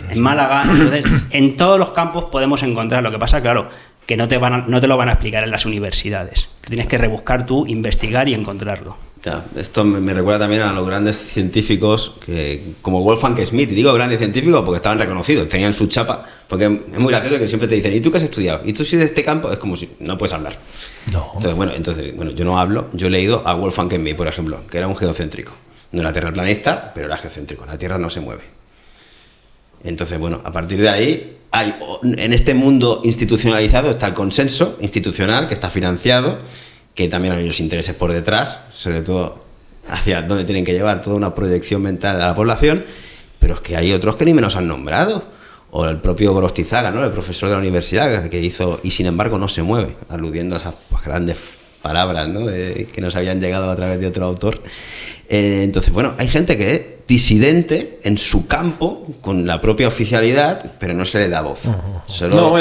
en Málaga. Entonces, en todos los campos podemos encontrar. Lo que pasa, claro, que no te lo van a explicar en las universidades. Tienes que rebuscar tú, investigar y encontrarlo. Ya, esto me recuerda también a los grandes científicos como Wolfgang Schmidt. Y digo grandes científicos porque estaban reconocidos, tenían su chapa. Porque es muy gracioso que siempre te dicen, ¿y tú qué has estudiado? ¿Y tú si de este campo? Es como si no puedes hablar. No. Entonces, yo no hablo. Yo he leído a Wolfgang Schmidt, por ejemplo, que era un geocéntrico. No era terraplanista, pero era geocéntrico. La Tierra no se mueve. Entonces, a partir de ahí, en este mundo institucionalizado está el consenso institucional, que está financiado, que también hay los intereses por detrás, sobre todo hacia dónde tienen que llevar toda una proyección mental a la población, pero es que hay otros que ni menos han nombrado. O el propio Gorostizaga, ¿no? El profesor de la universidad que hizo "y sin embargo no se mueve", aludiendo a esas grandes palabras, ¿no? Que nos habían llegado a través de otro autor. Entonces, bueno, hay gente que es disidente en su campo con la propia oficialidad, pero no se le da voz. No,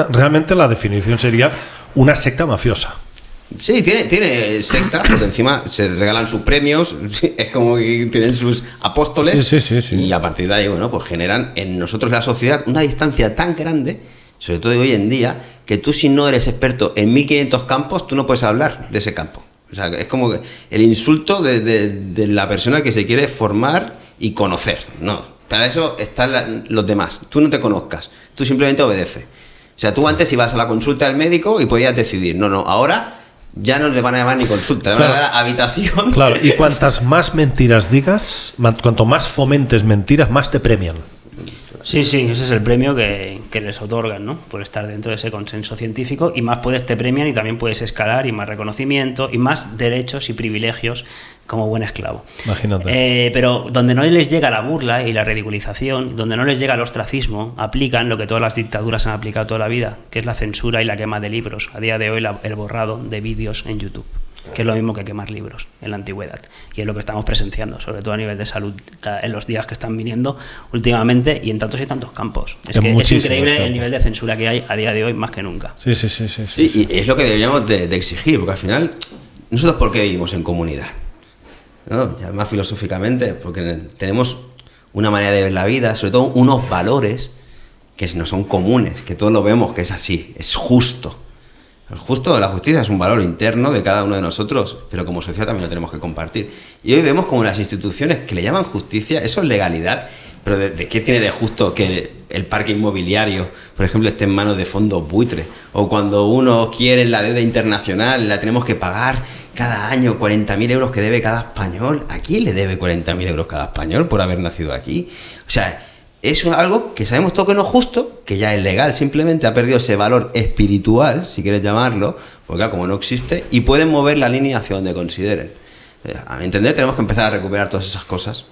realmente la definición sería una secta mafiosa. Sí, tiene secta, porque encima se regalan sus premios, es como que tienen sus apóstoles, sí. Y a partir de ahí, bueno, pues generan en nosotros, la sociedad, una distancia tan grande, sobre todo de hoy en día, que tú, si no eres experto en 1500 campos, tú no puedes hablar de ese campo. O sea, es como el insulto de la persona que se quiere formar y conocer. No, para eso están los demás. Tú no te conozcas, tú simplemente obedeces. O sea, tú antes ibas a la consulta del médico y podías decidir. No, ahora ya no le van a llamar ni consulta, le van a dar habitación. Claro, y cuantas más mentiras digas, cuanto más fomentes mentiras, más te premian. Sí, ese es el premio que les otorgan, ¿no? Por estar dentro de ese consenso científico, y más te premian y también puedes escalar, y más reconocimiento y más derechos y privilegios como buen esclavo. Imagínate. Pero donde no les llega la burla y la ridiculización, donde no les llega el ostracismo, aplican lo que todas las dictaduras han aplicado toda la vida, que es la censura y la quema de libros. A día de hoy el borrado de vídeos en YouTube, que es lo mismo que quemar libros en la antigüedad, y es lo que estamos presenciando, sobre todo a nivel de salud, en los días que están viniendo últimamente, y en tantos y tantos campos. Es que es increíble el nivel de censura que hay a día de hoy, más que nunca. Sí, y es lo que deberíamos de exigir, porque al final, nosotros, ¿por qué vivimos en comunidad? ¿No? Ya más filosóficamente, porque tenemos una manera de ver la vida, sobre todo unos valores que no son comunes, que todos lo vemos que es así, es justo. El justo, la justicia es un valor interno de cada uno de nosotros, pero como sociedad también lo tenemos que compartir. Y hoy vemos como las instituciones que le llaman justicia, eso es legalidad, pero ¿de qué tiene de justo que el parque inmobiliario, por ejemplo, esté en manos de fondos buitres? O cuando uno quiere la deuda internacional, la tenemos que pagar cada año, 40.000 euros que debe cada español. ¿A quién le debe 40.000 euros cada español por haber nacido aquí? O sea, es algo que sabemos todo que no es justo, que ya es legal, simplemente ha perdido ese valor espiritual, si quieres llamarlo, porque claro, como no existe, y pueden mover la línea hacia donde consideren. A mi entender, tenemos que empezar a recuperar todas esas cosas,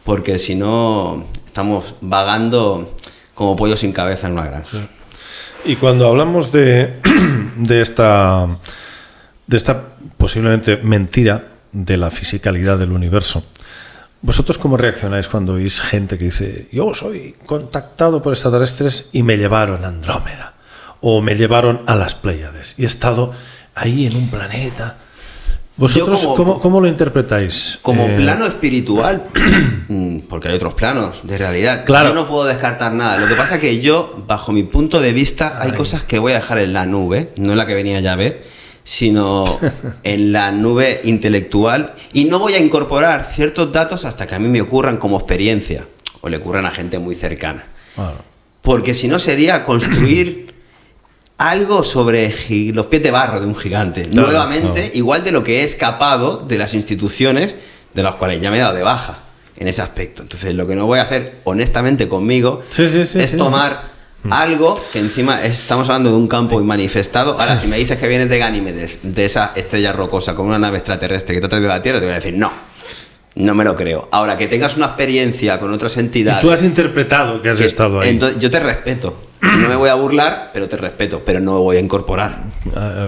porque si no, estamos vagando como pollo sin cabeza en una granja. Sí. Y cuando hablamos de esta posiblemente mentira de la fisicalidad del universo, ¿vosotros cómo reaccionáis cuando oís gente que dice: yo soy contactado por extraterrestres y me llevaron a Andrómeda, o me llevaron a las Pléyades y he estado ahí en un planeta? ¿Vosotros cómo lo interpretáis? Como plano espiritual, porque hay otros planos de realidad. Claro. Yo no puedo descartar nada. Lo que pasa es que yo, bajo mi punto de vista, hay cosas que voy a dejar en la nube, no en la que venía ya a ver, sino en la nube intelectual, y no voy a incorporar ciertos datos hasta que a mí me ocurran como experiencia, o le ocurran a gente muy cercana. Claro. Porque si no sería construir algo sobre los pies de barro de un gigante, nuevamente, igual de lo que he escapado de las instituciones de las cuales ya me he dado de baja en ese aspecto. Entonces, lo que no voy a hacer honestamente conmigo es tomar algo que encima estamos hablando de un campo inmanifestado. Ahora, si me dices que vienes de Ganímedes, de esa estrella rocosa con una nave extraterrestre que te ha traído a la Tierra, te voy a decir no me lo creo. Ahora, que tengas una experiencia con otras entidades, y tú has interpretado que has estado ahí. Entonces, yo te respeto. No me voy a burlar, pero te respeto, pero no me voy a incorporar.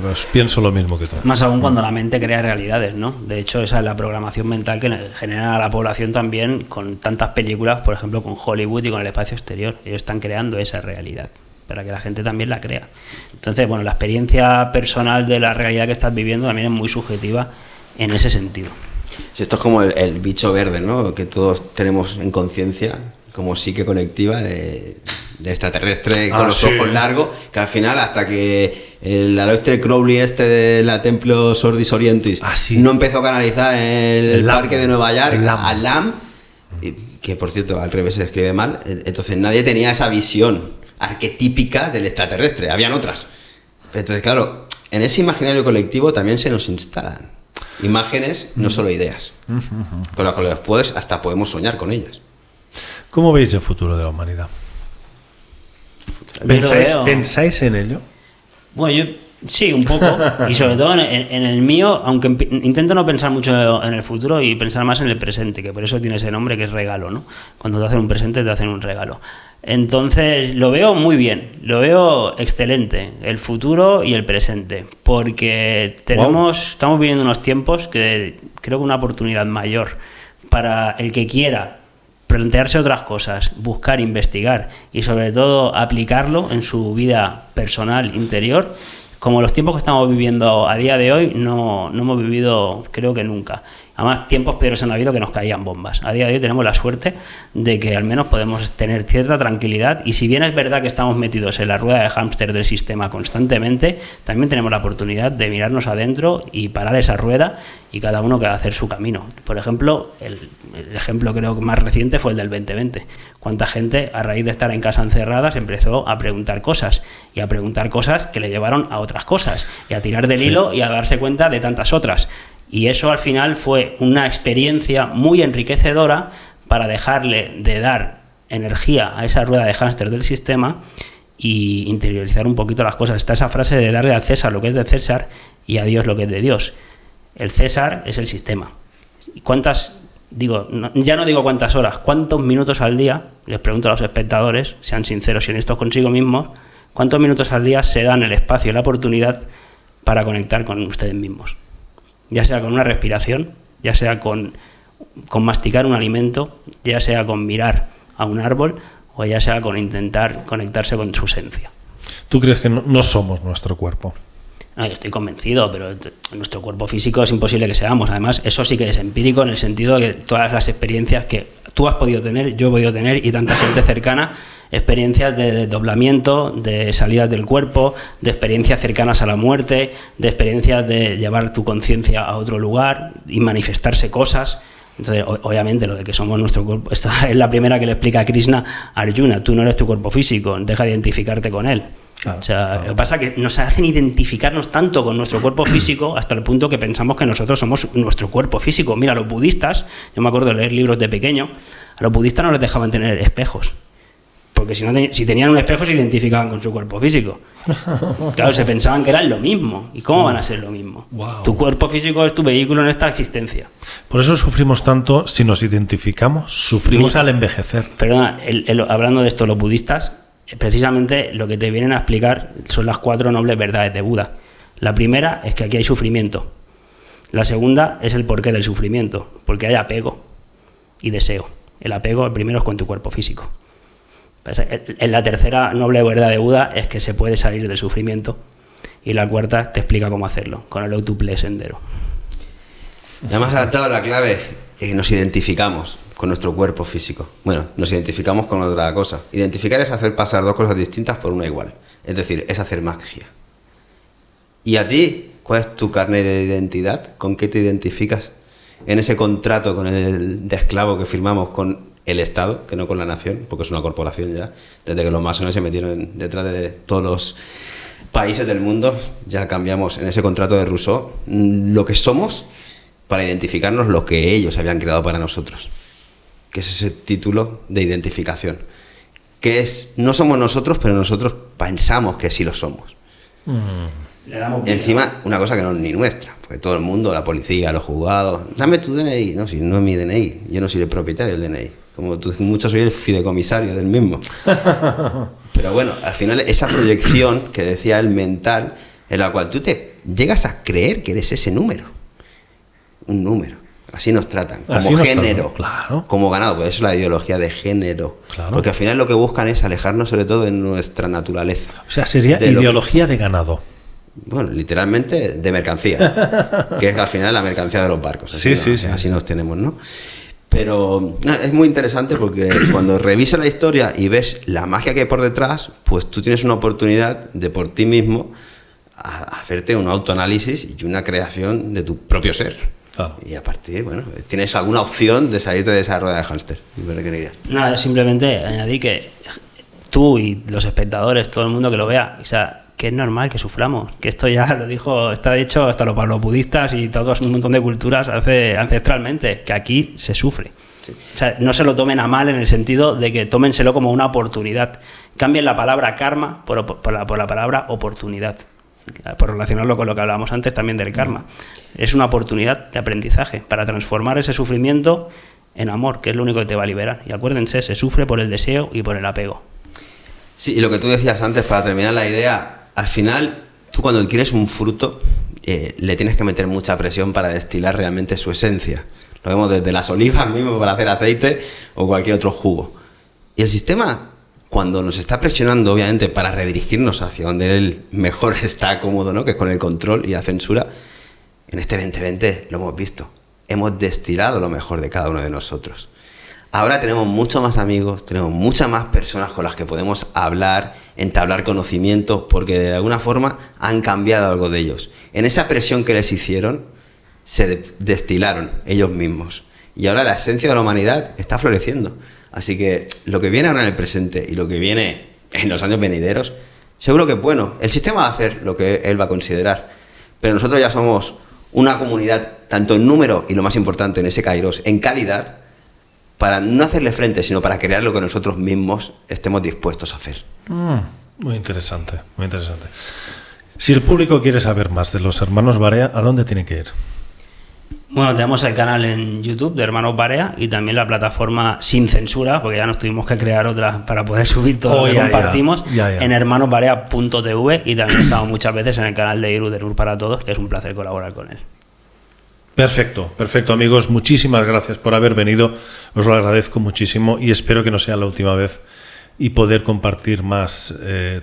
Pues pienso lo mismo que tú. Más aún cuando la mente crea realidades, ¿no? De hecho, esa es la programación mental que genera a la población también con tantas películas, por ejemplo, con Hollywood y con el espacio exterior. Ellos están creando esa realidad para que la gente también la crea. Entonces, bueno, la experiencia personal de la realidad que estás viviendo también es muy subjetiva en ese sentido. Si esto es como el bicho verde, ¿no? Que todos tenemos en conciencia, como psique colectiva de extraterrestre con los ojos largos, que al final, hasta que el Aleister Crowley de la Templo Sordis Orientis no empezó a canalizar el parque de Nueva York a Lam, que por cierto al revés se escribe mal, entonces nadie tenía esa visión arquetípica del extraterrestre, habían otras. Entonces, claro, en ese imaginario colectivo también se nos instalan imágenes, no solo ideas, con las que después hasta podemos soñar con ellas. ¿Cómo veis el futuro de la humanidad? ¿Pensáis en ello? Bueno, Sí, un poco. Y sobre todo en el mío, aunque intento no pensar mucho en el futuro y pensar más en el presente, que por eso tiene ese nombre que es regalo, ¿no? Cuando te hacen un presente, te hacen un regalo. Entonces, lo veo muy bien, lo veo excelente, el futuro y el presente, porque estamos viviendo unos tiempos que creo que una oportunidad mayor para el que quiera plantearse otras cosas, buscar, investigar y sobre todo aplicarlo en su vida personal, interior. Como los tiempos que estamos viviendo a día de hoy, no hemos vivido, creo que nunca. Además, tiempos peores han habido que nos caían bombas. A día de hoy tenemos la suerte de que al menos podemos tener cierta tranquilidad, y si bien es verdad que estamos metidos en la rueda de hámster del sistema constantemente, también tenemos la oportunidad de mirarnos adentro y parar esa rueda y cada uno que va a hacer su camino. Por ejemplo, el ejemplo creo que más reciente fue el del 2020. Cuánta gente a raíz de estar en casa encerrada se empezó a preguntar cosas, y a preguntar cosas que le llevaron a otras cosas, y a tirar del hilo y a darse cuenta de tantas otras. Y eso al final fue una experiencia muy enriquecedora para dejarle de dar energía a esa rueda de hámster del sistema y interiorizar un poquito las cosas. Está esa frase de darle al César lo que es de César y a Dios lo que es de Dios. El César es el sistema. Ya no digo cuántas horas, cuántos minutos al día, les pregunto a los espectadores, sean sinceros y honestos consigo mismos, cuántos minutos al día se dan el espacio y la oportunidad para conectar con ustedes mismos. Ya sea con una respiración, ya sea con masticar un alimento, ya sea con mirar a un árbol, o ya sea con intentar conectarse con su esencia. ¿Tú crees que no somos nuestro cuerpo? No, yo estoy convencido, pero nuestro cuerpo físico es imposible que seamos. Además, eso sí que es empírico, en el sentido de que todas las experiencias que tú has podido tener, yo he podido tener, y tanta gente cercana, experiencias de desdoblamiento, de salidas del cuerpo, de experiencias cercanas a la muerte, de experiencias de llevar tu conciencia a otro lugar y manifestarse cosas. Entonces, obviamente, lo de que somos nuestro cuerpo, esta es la primera que le explica a Krishna a Arjuna: tú no eres tu cuerpo físico, deja de identificarte con él. Claro, lo que pasa es que nos hacen identificarnos tanto con nuestro cuerpo físico hasta el punto que pensamos que nosotros somos nuestro cuerpo físico. Mira, los budistas, yo me acuerdo de leer libros de pequeño, a los budistas no les dejaban tener espejos, porque si tenían un espejo se identificaban con su cuerpo físico. Claro, se pensaban que eran lo mismo. ¿Y cómo van a ser lo mismo? Wow. Tu cuerpo físico es tu vehículo en esta existencia. Por eso sufrimos tanto. Si nos identificamos, sufrimos al envejecer. Perdona, hablando de esto, los budistas, precisamente lo que te vienen a explicar son las 4 nobles verdades de Buda. La primera es que aquí hay sufrimiento. La segunda es el porqué del sufrimiento, porque hay apego y deseo. El apego, el primero, es con tu cuerpo físico. En la tercera noble verdad de Buda es que se puede salir del sufrimiento, y la cuarta te explica cómo hacerlo, con el octuple sendero. Ya me has adaptado la clave, nos identificamos con nuestro cuerpo físico. Bueno, nos identificamos con otra cosa. Identificar es hacer pasar dos cosas distintas por una igual. Es decir, es hacer magia. ¿Y a ti? ¿Cuál es tu carnet de identidad? ¿Con qué te identificas? En ese contrato de esclavo que firmamos con el Estado, que no con la nación, porque es una corporación ya. Desde que los masones se metieron detrás de todos los países del mundo, ya cambiamos en ese contrato de Rousseau lo que somos para identificarnos lo que ellos habían creado para nosotros, que es ese título de identificación, que es: no somos nosotros, pero nosotros pensamos que sí lo somos. Encima, una cosa que no es ni nuestra, porque todo el mundo, la policía, los juzgados, dame tu DNI. No, si no es mi DNI, yo no soy el propietario del DNI, como tú, mucho soy el fideicomisario del mismo. Pero bueno, al final esa proyección que decía el mental, en la cual tú te llegas a creer que eres ese número, un número. Así nos tratan, como así género, claro. Como ganado. Por eso es la ideología de género. Claro. Porque al final lo que buscan es alejarnos sobre todo de nuestra naturaleza. O sea, sería ideología de ganado. Bueno, literalmente de mercancía, que es al final la mercancía de los barcos. Así, sí, ¿no? sí. Así nos tenemos, ¿no? Pero es muy interesante porque cuando revisas la historia y ves la magia que hay por detrás, pues tú tienes una oportunidad de por ti mismo hacerte un autoanálisis y una creación de tu propio ser. Claro. Y a partir, bueno, ¿tienes alguna opción de salirte de esa rueda de hámster? No, simplemente añadir que tú y los espectadores, todo el mundo que lo vea, o sea, que es normal que suframos, que esto ya lo dijo, está dicho hasta para los budistas y todos un montón de culturas ancestralmente, que aquí se sufre. Sí. O sea, no se lo tomen a mal en el sentido de que tómenselo como una oportunidad. Cambien la palabra karma por la palabra oportunidad. por relacionarlo con lo que hablábamos antes también del karma. Es una oportunidad de aprendizaje para transformar ese sufrimiento en amor, que es lo único que te va a liberar. Y acuérdense, se sufre por el deseo y por el apego. Sí, y lo que tú decías antes, para terminar la idea, al final, tú cuando adquieres un fruto, le tienes que meter mucha presión para destilar realmente su esencia. Lo vemos desde las olivas mismo para hacer aceite o cualquier otro jugo. Y el sistema, cuando nos está presionando, obviamente, para redirigirnos hacia donde él mejor está cómodo, ¿no?, que es con el control y la censura, en este 2020 lo hemos visto. Hemos destilado lo mejor de cada uno de nosotros. Ahora tenemos muchos más amigos, tenemos muchas más personas con las que podemos hablar, entablar conocimiento, porque de alguna forma han cambiado algo de ellos. En esa presión que les hicieron, se destilaron ellos mismos. Y ahora la esencia de la humanidad está floreciendo. Así que lo que viene ahora en el presente y lo que viene en los años venideros, seguro que es bueno. El sistema va a hacer lo que él va a considerar. Pero nosotros ya somos una comunidad, tanto en número y lo más importante, en ese Kairos, en calidad, para no hacerle frente, sino para crear lo que nosotros mismos estemos dispuestos a hacer. Muy interesante, muy interesante. Si el público quiere saber más de los hermanos Barea, ¿a dónde tiene que ir? Bueno, tenemos el canal en YouTube de Hermanos Barea y también la plataforma sin censura, porque ya nos tuvimos que crear otra para poder subir todo lo que compartimos en hermanosbarea.tv, y también estamos muchas veces en el canal de Iru de Nur para Todos, que es un placer colaborar con él. Perfecto, perfecto, amigos. Muchísimas gracias por haber venido. Os lo agradezco muchísimo y espero que no sea la última vez y poder compartir más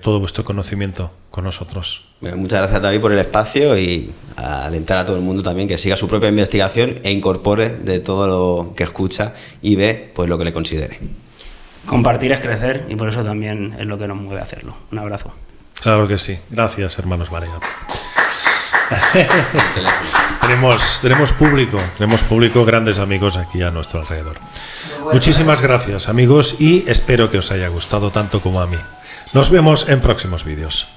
todo vuestro conocimiento con nosotros. Muchas gracias, David, por el espacio, y alentar a todo el mundo también que siga su propia investigación e incorpore de todo lo que escucha y ve, pues lo que le considere. Compartir es crecer, y por eso también es lo que nos mueve a hacerlo. Un abrazo. Claro que sí. Gracias, hermanos Barea. tenemos público, grandes amigos aquí a nuestro alrededor. Muchísimas gracias, amigos, y espero que os haya gustado tanto como a mí. Nos vemos en próximos vídeos.